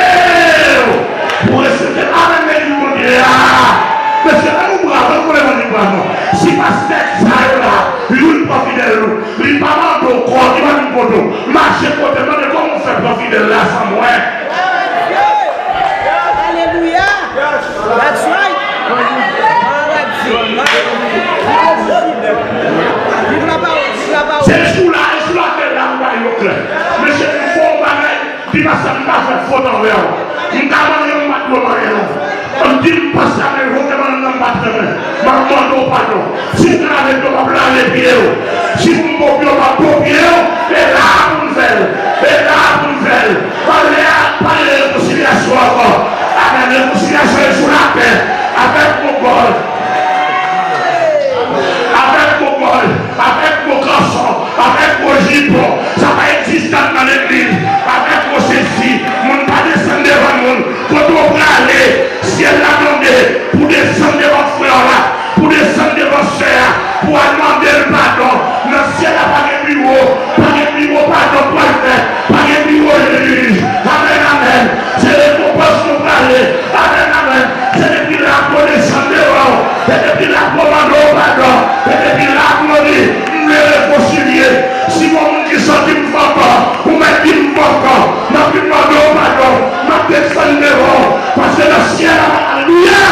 Pour respecter, amen, mais nous ne pouvons pas. Monsieur, nous bravons, nous ne pouvons pas. Si pasteur, ça est là, il pas fidèle, il pas mal de corps, il va nous poteau. Marcher côté, mais comment on fait pas fidèle là sans moi? Alléluia. That's right. C'est sous la terre là, on va y aller. Mais c'est une fois on va aller, il va s'en faire faute en l'air. Il va aller en match. On dit pas ça, mais vous demandez un partenaire. Maman, pardon. Si vous n'avez pas les pieds, si vous ne pouvez pas les pieds, et là, vous faites. Et là, vous faites. Parlez de réconciliation encore. Avec la réconciliation sur la terre. Avec mon bol. Avec mon bol. Avec mon garçon. Avec mon jupon. Ça va exister dans l'église. Avec vos ceci. Mon pas descendre devant nous. Quand on va aller. Si elle l'a demandé pour descendre devant frère là, pour descendre devant soeur, pour demander le pardon. Non, si elle n'a pas de bureau, pardon, pour le faire, pas de bureau de l'église. Amen, amen. C'est le propos nous parler. Amen, amen. C'est depuis là pour descendre devant. C'est depuis là pour demander le pardon. C'est depuis là pour dire, nous les réconcilier. Si mon qui sont qui me font pas, ou même qui me font pas, m'a pu demander le pardon, m'a descendre devant. Parce que le ciel, alléluia.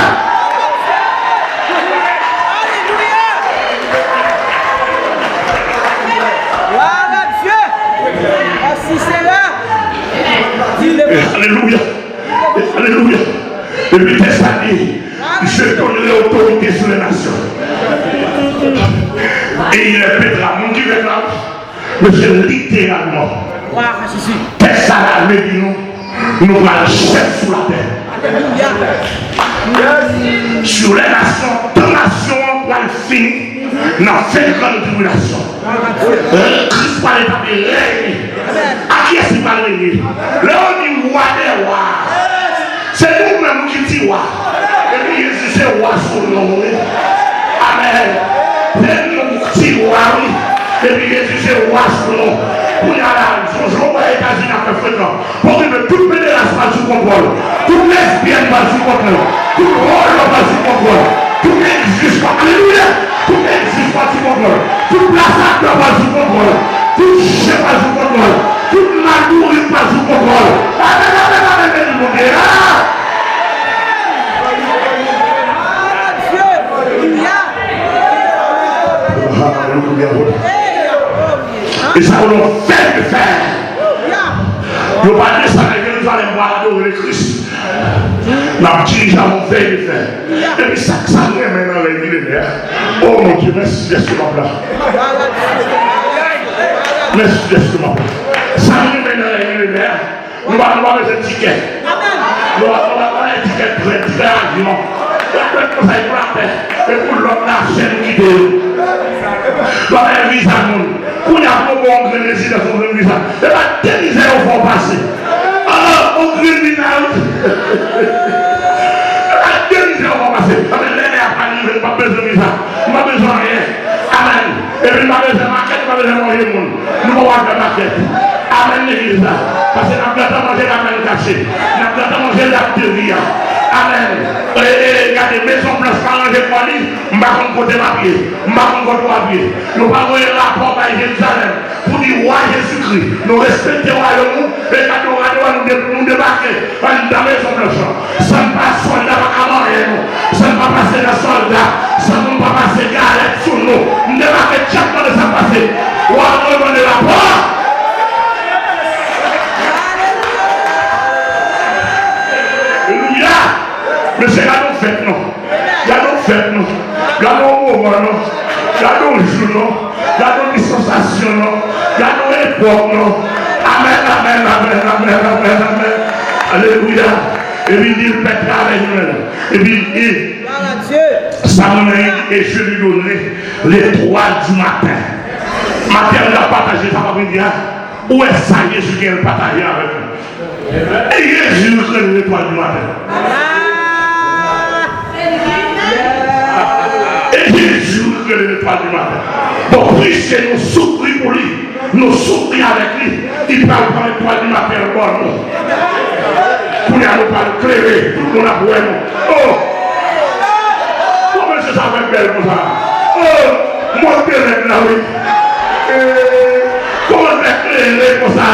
Alléluia. Alléluia. Depuis des années, je donnerai l'autorité sur les nations. Et il répétera, mon Dieu réclame, mais c'est littéralement. Qu'est-ce que ça va dit nous allons chef sur la terre. Sur les nations, deux nations pour le finir dans cette grande tribulation. Christ va établir règne. À qui est-ce qu'il va régner? Là on dit roi des rois. C'est nous-mêmes qui disons roi. Et puis Jésus c'est roi sur nous. Amen. C'est nous qui disons roi. Et puis Jésus c'est roi sur nous. Pour y aller, je vais aux États-Unis à faire fréquent. Pour que tout le monde la contrôle. Toute lesbienne va sous contrôle. Tout rôle va sous contrôle. Tout existe pas. Alléluia. Tout existe pas sous contrôle. Tout place va sous contrôle. Tout chef va sous contrôle. Toute malnourrie va sous contrôle. Amen, amen, amen, amen, mon Dieu. Et ça, on fait de faire. On va pas descendre à Jérusalem pour adorer le Christ. On va diriger à mon fait de faire. Et puis ça nous met dans les millénaires. Oh mon Dieu, merci d'être là. Merci d'être là. Ça nous met dans les millénaires. Nous allons avoir des étiquettes. Nous allons avoir des étiquettes très argument. Et pour l'autre, la chaîne qui déroule. Dans les visa, on a un bon résident sur le visa. Et bien, des misères au fond passer. Alors, on criminel. Des misères au fond passer. L'année après, il n'y a pas besoin de visa. Il n'y a pas besoin de rien. Amen. Et puis, il n'y a pas besoin de maquette, il n'y a pas besoin de manger le monde. Nous allons avoir de maquette. Amen, l'église là. Parce que nous avons manger la main cachée. Nous avons manger la vie. Amen. Regardez, maison blanche, pas ranger pour lui, je ne vais pas côté ma pied, je ne vais pas côté pied. Nous ne pouvons pas avoir rapport à Jérusalem pour dire roi Jésus-Christ. Nous respectons le royaume et quand nous débarquons dans la maison blanche. Ça ne passe pas soldat à Montréal, ça ne va pas passer dans soldat, ça ne va pas passer galette sur nous. Nous débarquons chaque fois de ça passer. Roi, nous demandons la porte. Mais c'est là nous faites non. Là nous faites non. Là nous mouvons non. Là nous jouons non. Là nous dissociation non. Là nous époque non. Amen, amen, amen, amen, amen, amen. Alléluia. Et puis il peut avec nous. Et puis ça nous et je lui donnerai l'étoile du matin. Matin on a partagé ça va dire. Où est ça Jésus qui a partagé avec nous? Et Jésus nous donne l'étoile du matin. Et Jésus que l'étoile du matin. Pour Christ, nous souffrir pour lui. Nous souffrir avec lui. Il parle par l'étoile du matin au bord nous. Pour nous parler clairé. Pour nous apprendre. Oh! Comment ça fait belle pour ça? Oh! Montez là, oui. Comment faire clairé pour ça?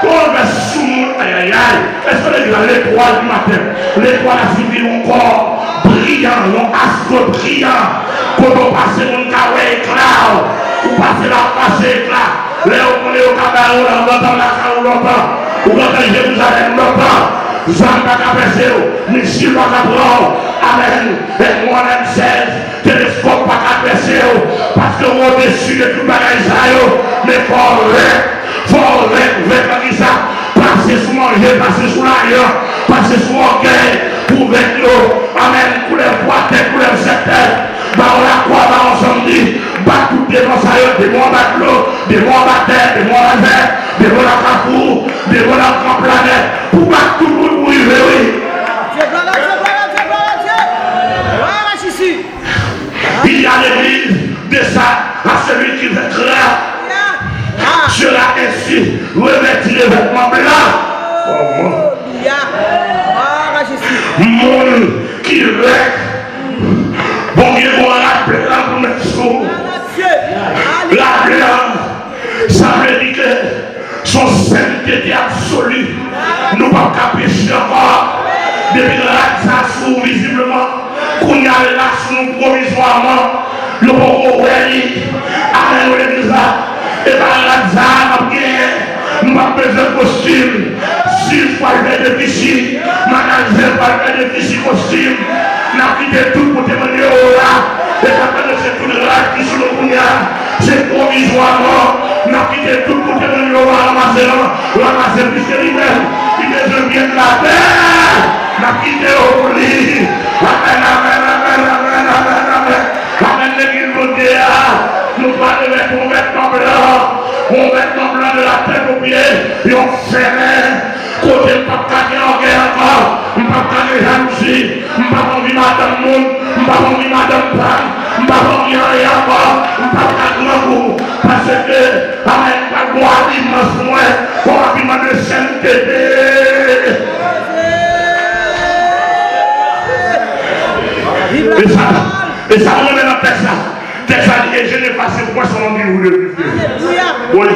Comment faire sourd? Aïe, aïe, aïe. Est-ce que l'étoile du matin? L'étoile a suivi mon corps. Brillant, mon astre brillant. Quand on passe mon carré éclat, ou passe la face éclat, là on est au cabaret, on entend la carotte longtemps, ou quand Jérusalem longtemps, Jean n'a qu'à passer, ni si l'on apprend, amen, et moi-même 16, télescope pas qu'à passer, parce que au-dessus de tout bagage, mais faut ça, passer sous manger, passer sous l'arrière, passer sous orgueil, pour mettre l'eau, amen, pour les poids, pour les secteurs. Dans la croix, dans l'incendie, battre tout des monsayeux, des mois battre l'eau, des mois battre terre, des mois la terre, des mois la carrefour, des mois la grande planète, pour battre tout le monde pour y vivre. Il y a l'église de ça, à celui qui veut clair, sera ainsi revêtu les vêtements blancs. Oh mon. Monde qui règle. Bon Dieu, on la blanc pour mettre sous. La blanc, ça veut dire que son sainteté absolue. Nous ne pouvons pas pécher encore. Depuis que ça s'ouvre visiblement, qu'on y a là sur nous provisoirement, nous pouvons aller. Amen, l'église là. Et par la zone, nous n'avons pas besoin de costume. Si je parle de piscine, magasin parle de piscine costume. N'a quitté tout pour témoigner au là. Et quand c'est tout le reste qui sont au c'est provisoirement. N'a quitté tout pour témoigner au ramasser puisque lui-même, il est de bien de la terre. N'a quitté au lit. Amen, amen, amen, amen, amen, amen. Amen, l'église de Dieu. Nous parlons avec mon vêtement blanc. Mon vêtement blanc de la tête aux pieds. Et on ferme. Côté papa qui est en guerre encore, papa qui est jalousie, papa qui est madame monde, papa qui est madame femme, papa qui est rien encore, papa qui est grand goût, parce que, avec la gloire d'immense moins, on a besoin de sainteté. Et ça me met dans le texte là. Texte a dit, et je n'ai pas assez pour son nom du vous de oui.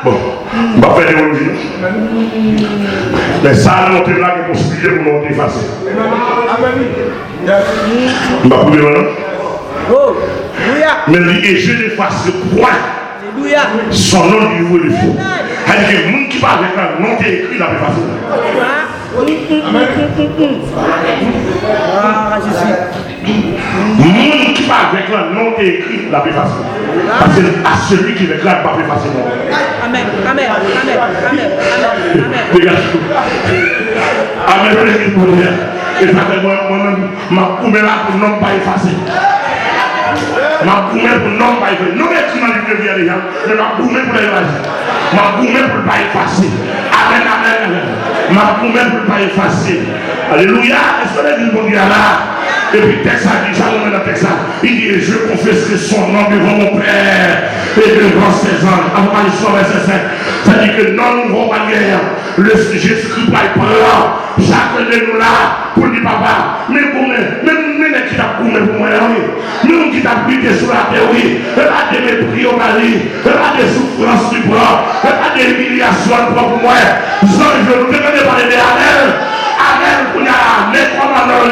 Bon, on va faire des théologie. Mais ça a montré là une possibilité pour nous effacer. On va prouver maintenant. Mais et je n'efface point son nom du vous de fou. C'est-à-dire que le monde qui parle avec un nom qui est écrit dans le passé. Monde qui parle avec un nom qui est écrit la plus facile. Parce que à celui qui déclare pas plus facilement. Amen. Amen. Amen. Amen. Amen. Amen. Et ça fait moi-même, ma coumé là pour non pas effacer. Ma coumé pour non pas effacer. Non, mais tu m'as dit que je viens déjà. Mais ma coumé pour effacer. Ma coumé pour ne pas effacer. Amen. Amen. Ma coumé pour ne pas effacer. Alléluia. Est-ce que l'église bon Dieu là? Et puis texte a dit, ça dans le texte, il dit, je confesserai son nom devant mon Père et devant ses anges. Avant l'histoire verset 5, ça dit que non, nous vont pas guerre. Le Jésus-Christ va être là, chacun de nous là, pour dire papa, mais pour moi, même qui t'a couru pour moi, oui. Même qui t'a brûlé sur la terre, oui. Il y a des mépris au mari, il y a des souffrances du bras, il y a des humiliations pour moi. Je ne peux pas parler de Amen. Amen, pour les commandants,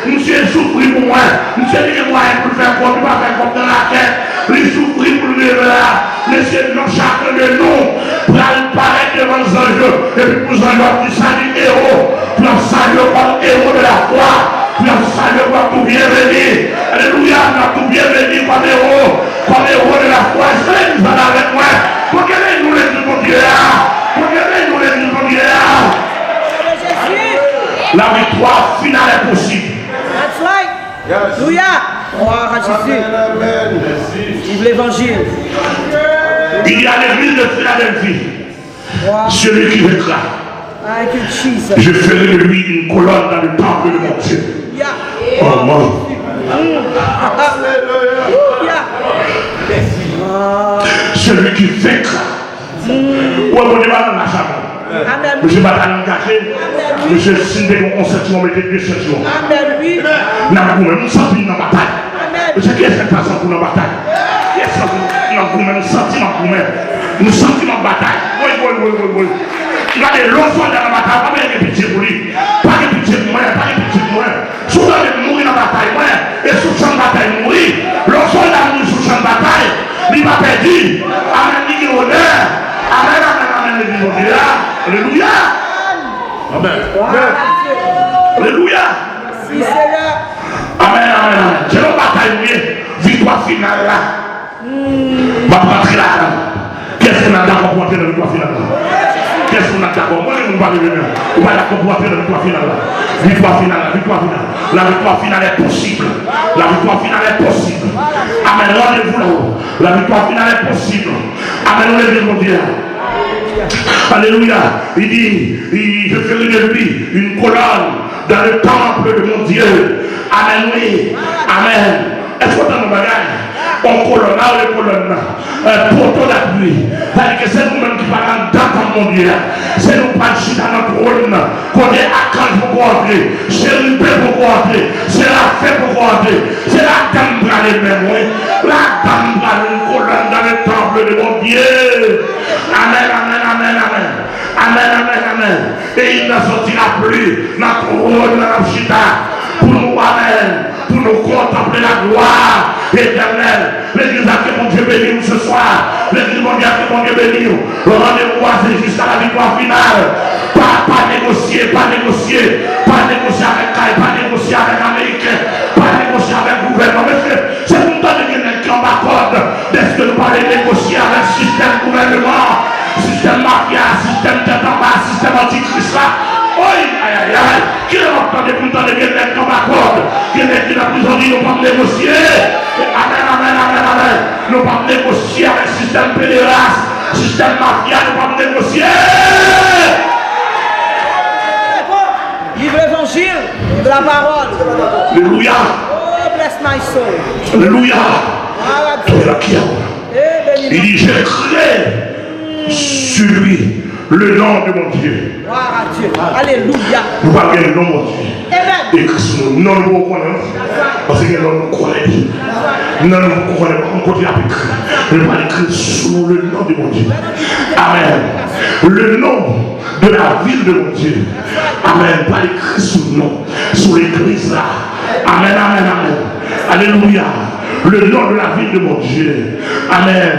monsieur souffrit pour moi, monsieur dit moi pour faire quoi, il va faire comme dans la tête, il souffrit pour le là, monsieur non chacun de nous, pour aller paraître devant les anges, et puis pour les anges qui saluent héros, pour les saluer comme héros de la foi, pour les saluer comme tout bien venu, alléluia, tout bien venu comme héros de la foi, est-ce que les gens avec moi, pour que nous les disons Dieu, pour que nous les disons Dieu. La victoire finale est possible. That's right. Alléluia. Gloire à Jésus. Vive l'évangile. Il y a l'église de Philadelphie. Celui qui vaincra. Je ferai de lui une colonne dans le temple de mon Dieu. Oh mon. Celui qui vaincra. Où est mon débat dans la chambre? Monsieur Bataille caché, monsieur Sindé, on s'est tué, mettez 2 sections. Nous nous sentons dans la bataille. Monsieur, qui est cette personne pour la bataille? Qui est ce qui nous sentons dans la bataille? Nous sentons dans la bataille. Oui. Il y a des longs soins dans la bataille, pas de pitié pour lui. Pas de pitié pour moi, pas de pitié pour moi. Souvent, il mourir dans la bataille, et sous le champ de bataille, mourir. L'autre soldat mourir sous le champ de bataille, il va perdu. Amen, il est honneur. Amen. Alléluia. Amen. Alléluia. Amen. C'est une bataille, victoire finale là. Ma patrie là. Qu'est-ce qu'on a d'accord pour entrer dans la victoire finale là? Qu'est-ce qu'on a d'accord? Moi, je ne vais pas revenir. On va d'accord pour entrer dans la victoire finale là. Victoire finale. La victoire finale est possible. La victoire finale est possible. Amen. Rendez-vous là-haut. La victoire finale est possible. Amen. Rendez-vous, mon Dieu. Alléluia. Il dit, je ferai de lui une colonne dans le temple de mon Dieu. Amen, oui. Amen. Est-ce qu'on a nos bagages? On colonne là, on colonne là. Un poteau d'appui. C'est-à-dire que c'est nous-mêmes qui parlons dans mon Dieu. C'est nous qui dans notre trône. Qu'on est à quand pour entrer. C'est une paix pour entrer. C'est la fête pour entrer. C'est la dame pour aller même, oui. La dame pour aller une colonne dans le temple de mon Dieu. Amen. Et il ne sortira plus notre trône dans la chita. Pour nous, amen. Pour nous contempler la gloire éternelle. L'église a que mon Dieu béni ce soir. L'église mondiale que mon Dieu béni. Rendez-vous c'est jusqu'à la victoire finale. Pas négocier avec Caille, pas négocier avec Américain, pas négocier avec le gouvernement. C'est tout le temps de quelqu'un qui en m'accorde. Est-ce que nous parlons de négocier avec le système gouvernement, système mafia, système tête en bas, système antichrist là? Aïe. Qui est important de tout le temps de quelqu'un qui en m'accorde? Quelqu'un qui est en prison dit nous pas négocier. Amen. Nous pas négocier avec le système pédéraste, système mafia, nous pas négocier. Vive l'évangile, vive la parole. Alléluia. Oh, bless my soul. Alléluia. Il dit, j'ai créé sur lui le nom de mon Dieu. Gloire à Dieu. Alléluia. Nous parlons le nom de mon Dieu. Amen. Et Christ, nous non nous connaissons. Parce que nous nous connaissons. Non nous connaissons. On continue à écrire. Nous parlons écrire sous le nom de mon Dieu. Amen. Le nom de la ville de mon Dieu. Amen. Pas écrit sous le nom. Sous l'église là. Amen, amen, amen. Alléluia. Le nom de la ville de mon Dieu. Amen.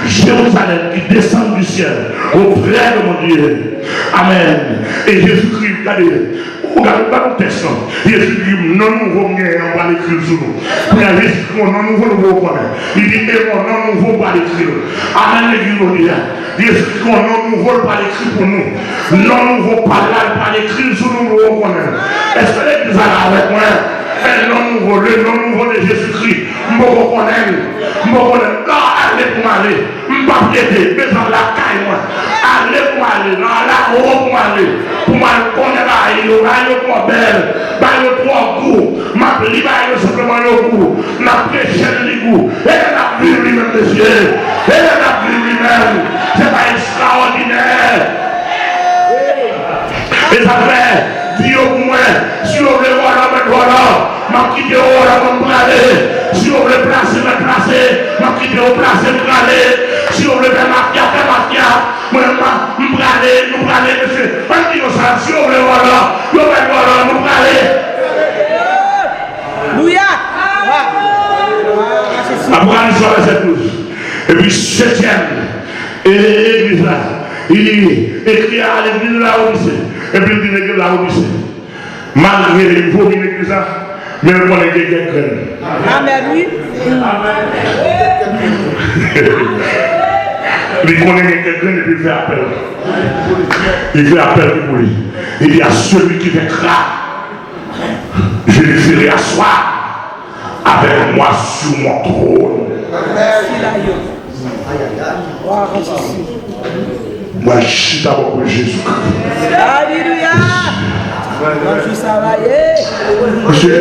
Jérusalem qui descend du ciel auprès de mon Dieu. Amen. Et Jésus-Christ, regardez dans le texte. Jésus-Christ, non nouveau, on va l'écrire sur nous. Pour Jésus-Christ, non nouveau, nous connaître. Il dit, non nouveau, on va l'écrire. Amen, l'église de Dieu. Jésus-Christ, non nouveau, on va l'écrire pour nous. Non nouveau, pas l'écrire sur nous, nous connaître. Est-ce que l'église est avec moi? Le nom nouveau de Jésus-Christ, je me reconnais, allez pour m'aller, je ne vais pas plaider, mais dans la caille, allez pour m'aller, dans la roue pour m'aller, pour m'aller aller pour belle, pour trois goûts, m'appeler simplement le goût, m'apprêcher le goût, et elle a pris lui-même les yeux, et elle a pris lui-même, c'est pas extraordinaire. Et ça fait, Dieu pour moi, si on veut voir la voilà, m'a quitté au la bonne aller. Si on veut placer, m'a quitté au placer, aller. Si on veut faire mafia, moi, nous aller, monsieur. Pas dit ça, si on veut voir là, nous aller. Alléluia. Après l'histoire de cette douce. Et puis, 7e, et l'église là, il écrit à l'église de la Odyssée. Et puis, il dit l'église de la Odyssée. Malgré les pauvres de l'église là, mais on connaît quelqu'un. Amen, oui. Il connaît quelqu'un et puis il fait appel. Il fait appel pour lui. Il dit à celui qui vaincra, je le ferai asseoir avec moi sur mon trône. Moi, je suis d'abord pour Jésus-Christ. Alléluia.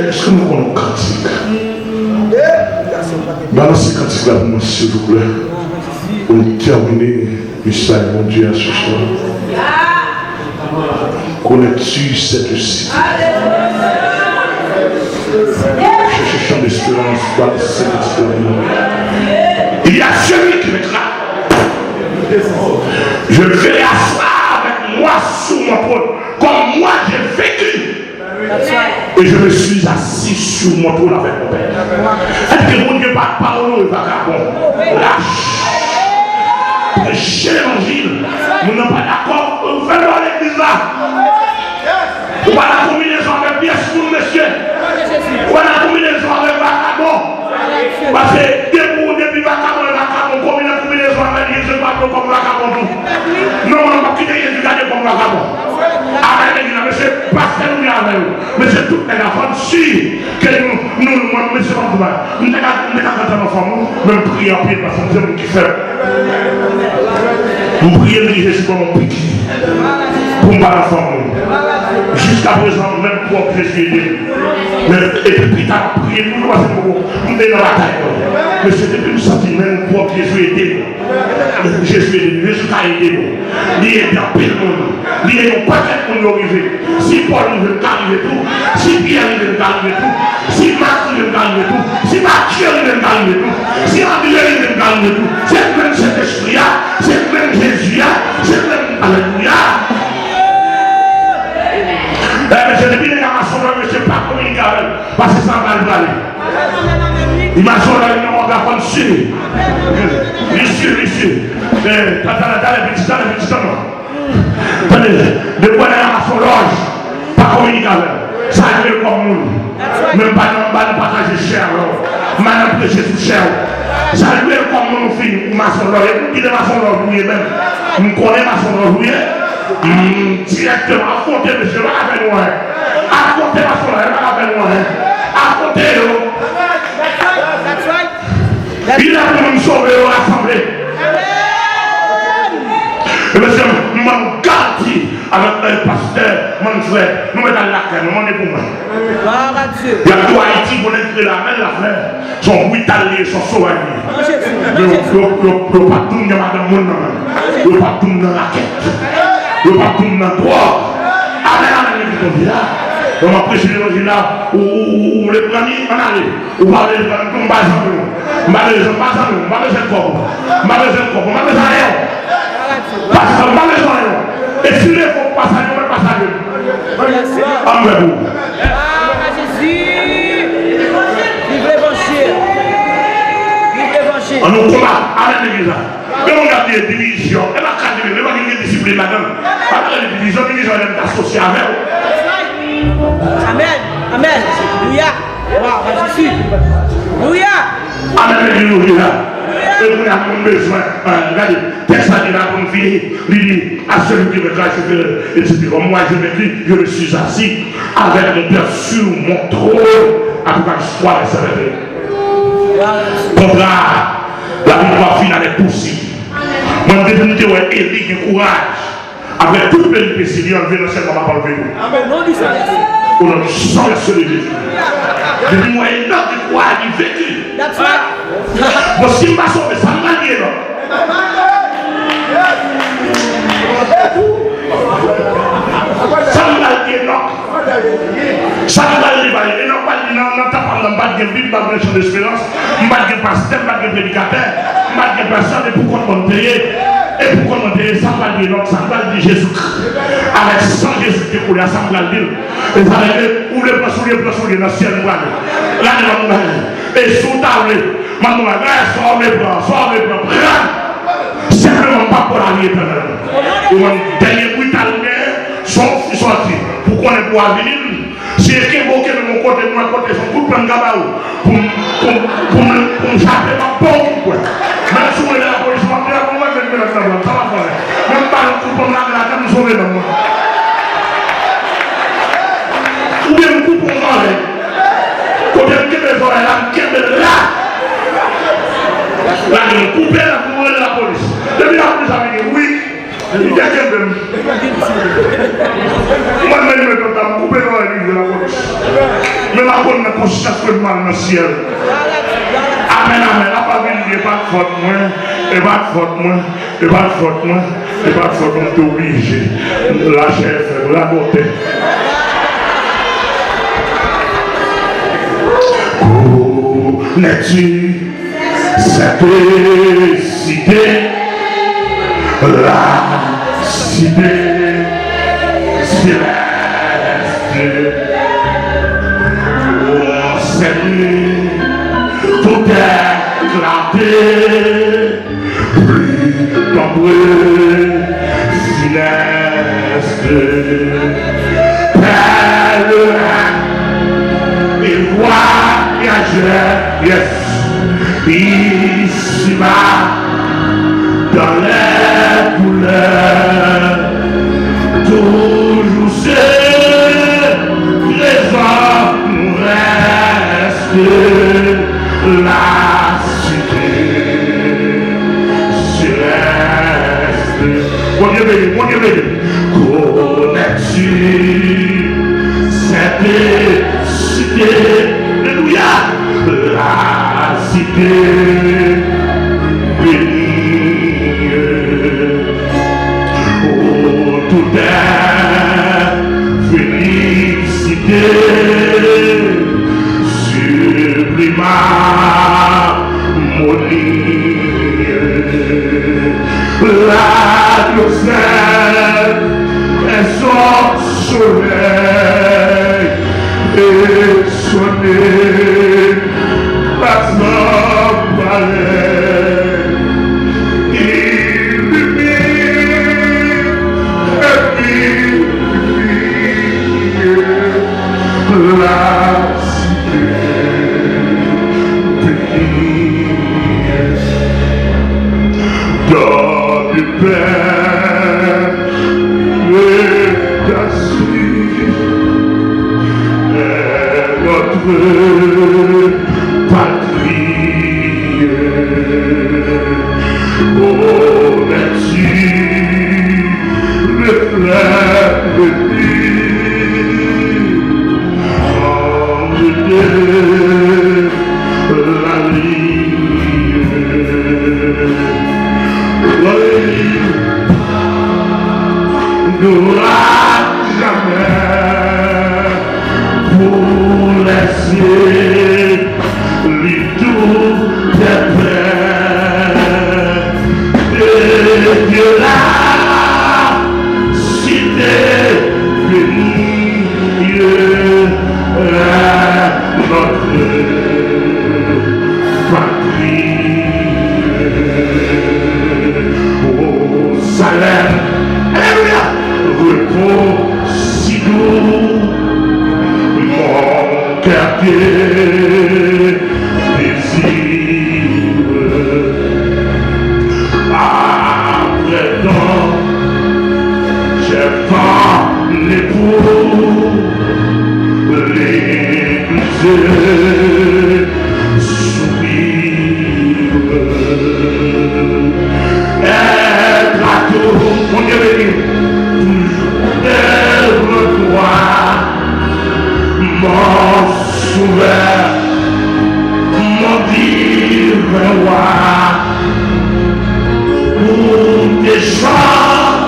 Est-ce que nous connaissons cantique? Balancez cantique là pour moi, s'il vous plaît. Pour terminer, Messieurs, mon Dieu, à ce soir. Connais-tu cette cité? Je chante d'espérance, balancez cette espérance. Il y a celui qui mettra. Je le ferai asseoir avec moi sous mon trône, comme moi j'ai vécu. Et je me suis assis sur mon trône avec mon Père. Est-ce que mon Dieu va parler au vagabond? Lâche. Prêchez l'évangile. Nous n'sommes pas d'accord. Vous faites dans l'église là. Ou pas la combinaison avec pièces pour monsieur. Ou pas la combinaison avec vagabond. Parce que depuis vagabond et vagabond, combinaison avec Jésus pas comme vagabond. Non, on ne va pas quitter Jésus garder comme vagabond. Amen, mais c'est pas ce que nous avons. Mais c'est tout les enfants si que nous, monsieur, nous avons enfants, même prier en pied parce que c'est nous qui fait. Nous prions Jésus comme on pique. Pour ma enfant. Jusqu'à présent, même pour Jésus aidé. Et puis, tu as prié pour nous parce que nous sommes dans la taille. Mais c'est depuis nous sentir même pour Jésus aidé. Jésus aidé. Jésus a aidé nous. Il est dans le monde. Il est dans pas pour nous arriver. Si Paul veut arriver tout, si Pierre veut arriver tout, si Marc veut arriver tout, si Matthieu veut arriver tout, si André veut arriver tout, c'est même cet esprit-là, c'est même Jésus-là, c'est même Alléluia. Mais je dis, les gars, je ne sais pas comment il garde, parce que ça va le aller. Il m'a dit, on va prendre sur. Monsieur. Dans les petits temps. Attendez, de quoi il y a son loge, pas communiquer avec. Ça arrive comme nous. Même pas nous partager cher. Maintenant, prêcher tout cher. Ça arrive comme nous, filles, maçon loge. Et puis, les maçons loge, vous même. Nous connaissons maçon loge, directement, affrontez monsieur, avec moi. Affrontez maçon loge, avec moi. Affrontez-le. Il a pour nous sauver au rassemblé. Et monsieur, nous m'avons garanti avec un pasteur, mon frère, nous mettons la terre, nous demandons pour moi. Il y a tout Haïti, pour entrer la main, la fleur, son brutalier, son sauvage. Le patron de madame Mouna. ne pas tout dans la quête, ne pas tout dans le droit. Amen, amen, là. On va prêcher l'évangile là, ou les premiers en aller, ou parler de comme bas en nous, malgré les pas en nous, malgré les corps, malgré les corps, malgré les rien. Parce que malgré les rien. Et si les faut passer, on va passer. Amen. Jésus. Vive l'évangile. Vive l'évangile. On nous combat avec l'église. Mais on a des divisions. Et la carte de l'évangile, il y a des disciplines là-dedans. Pas de division, elle est associée avec eux. Amen. Amen. Alléluia. Wow, Jésus. Alléluia. Amen. Alléluia. Et vous avez besoin. Regardez, texte là pour nous finir. Il dit à celui qui me grâce, etc. Moi, je m'écris, je me suis assis avec le Père sur mon trône. Après que je sois réservé. Contre la victoire finale est possible. Moi, je vais dire, Élie, qui courage. Avec toute péripétie, il enlevé le ciel, on va pas lever nous. Amen. Non, du sang. Au nom du sang et celui de Jésus. Je dis, moi, il n'a de quoi il vécu. That's right. Bon, si je ne pas sauvé, ça ne va pas dire. Ça ne va pas dire, non. Ça ne va pas dire, et non pas dire, non, t'as pas de bague de Bible, bague de d'espérance, bague de pasteur, bague de prédicateur, bague de personne, et pourquoi on paye. Et pourquoi on paye, ça va dire, non, ça va dire Jésus. Avec 100 Jésus qui coule, ça va dire. Et ça veut dire, où les plans dans le ciel, là, et sous table, maintenant, sort les plans, simplement pas pour la vie éternelle. Et mon dernier brutal, sont sortis. Pourquoi on est pour venir? Si est-ce que vous de mon côté, de mon côté, son coup de plan gabaou, pour me chapper ma pompe. Même si on est là, pour moi, ça va faire. Même pas le coup pour la comme nous sauver dans moi. Ou bien le coup pour moi, quand il y a des oreilles là, qui est là. Là, il me coupe là pour la police. Depuis la police a dit oui. Il y a quelqu'un. Moi, je me couper dans la ligne de la police. Mais la bonne conscience que mal dans le ciel. Amen, amen. La parole n'est pas de faute, moi. Et pas de faute, moi. Et pas de faute, moi. Et pas de faute, on t'est obligé. La chef, la beauté. Connais-tu cette cité? La cité céleste, oh Seigneur, tout est éclaté, plus d'ombre funeste, pèlerin et voyageur, yes, ici-bas, dans les couleurs, toujours c'est présent nous reste la cité céleste. Mon Dieu béni, connais-tu cette cité, alléluia, la cité bénie. Tout est félicité, sublima, monie, la docelle est son soleil et sonné, la sombre la cité bénie, dans le Père et d'acier est notre patrie. Oh, merci, le fleuve de vie. La ligne, rate jamais pour laisser les tout tes peines. Et Dieu là, si t'es béni, notre patrie. Au salaire, alléluia, repos si doux, mon cœur désire. Après tant, j'ai pas l'époux, l'église sourire. Être à tout, mon Dieu béni, toujours être toi, mon souverain, mon divin roi, pour tes chants,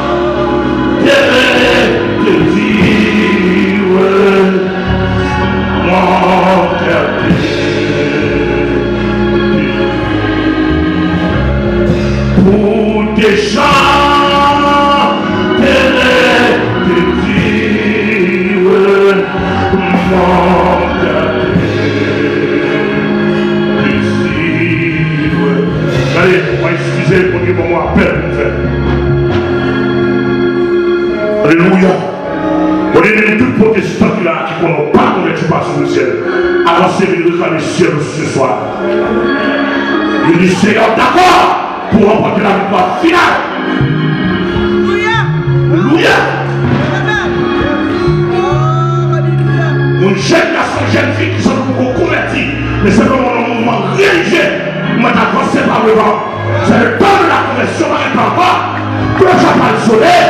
de vivre, mon cœur. Pour tes chants, de vivre, mon cœur. Allez, on va excuser pour dire moi appel pour faire. Alléluia. On est tout protestant qui n'ont pas converti par sur le ciel. Avancez les réclamer le ciel ce soir. Il dit Seigneur, d'accord pour remporter la victoire finale. Alléluia. Une jeune garçon, jeune fille qui sont beaucoup convertis, mais c'est comme un mouvement religieux. Moi, avancé par le vent. C'est le temps de la conversion, mais pas encore. Que ça pas le soleil.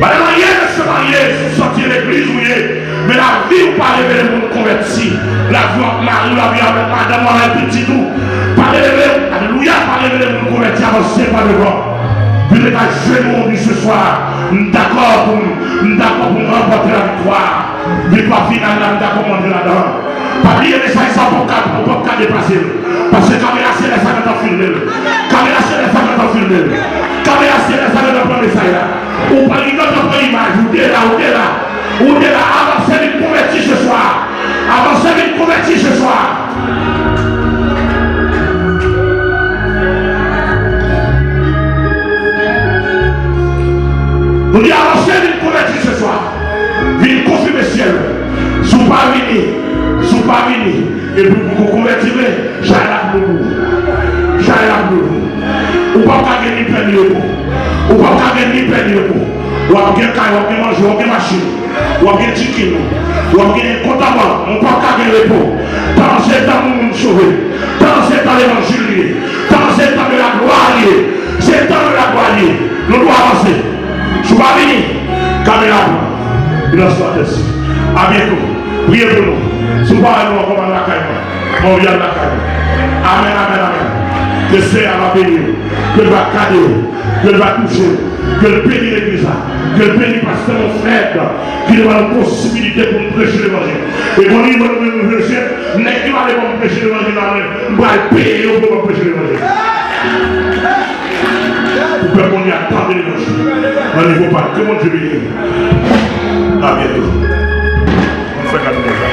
Bah, se marier, sortir de l'église, mais la vie ou pas révéler mon converti. La vie avec madame, avec petit tout. Pas révéler, alléluia, pas révéler mon converti, avancer par le vent. Puis les gars, je vais ce soir. D'accord pour remporter la victoire. Victoire finale, là, d'accord, on est là-dedans. Pas oublier les ça pour pas dépasser. Parce que caméra, c'est les sacs dans le film. Caméra, c'est les sacs dans le film. Caméra, c'est les sacs dans le film. Ou pas une autre image, ou t'es là, avancez une convertie ce soir. Avancez une convertie ce soir. Nous disons avancez une convertie ce soir. Viens confirmer le ciel. Sous pas venir. Et puis vous convertirez, j'aille là pour vous. Ou pas gagner ni peine de vous. Ou pas gagner ni peine de vous. Ou pas gagner caille, ou pas manger, ou pas machine. Ou pas gagner chicken. Ou pas gagner comptable. Ou pas gagner repos. Dans ce temps, nous nous sauver. Dans ce temps, l'évangile. Dans ce temps de la gloire. C'est le temps de la gloire. Nous devons avancer. Sous pas venir. Caméra. Il en soit ainsi. A bientôt. Priez pour nous. Sous pas nous encore la caille. On vient de la caille. Amen. Que le Seigneur va bénir, que le va cadeau, que le va toucher, que le bénisse l'église, que le bénisse pasteur mon frère, qui nous a la possibilité pour nous prêcher l'évangile. Et qu'on dit, nous prêcher, n'est-ce qu'il va aller pour prêcher l'évangile, on va le payer pour prêcher l'évangile. Vous pouvez qu'on y attendre l'évangile. On ne faut pas, que mon Dieu bénisse. À bientôt. On fait comme ça.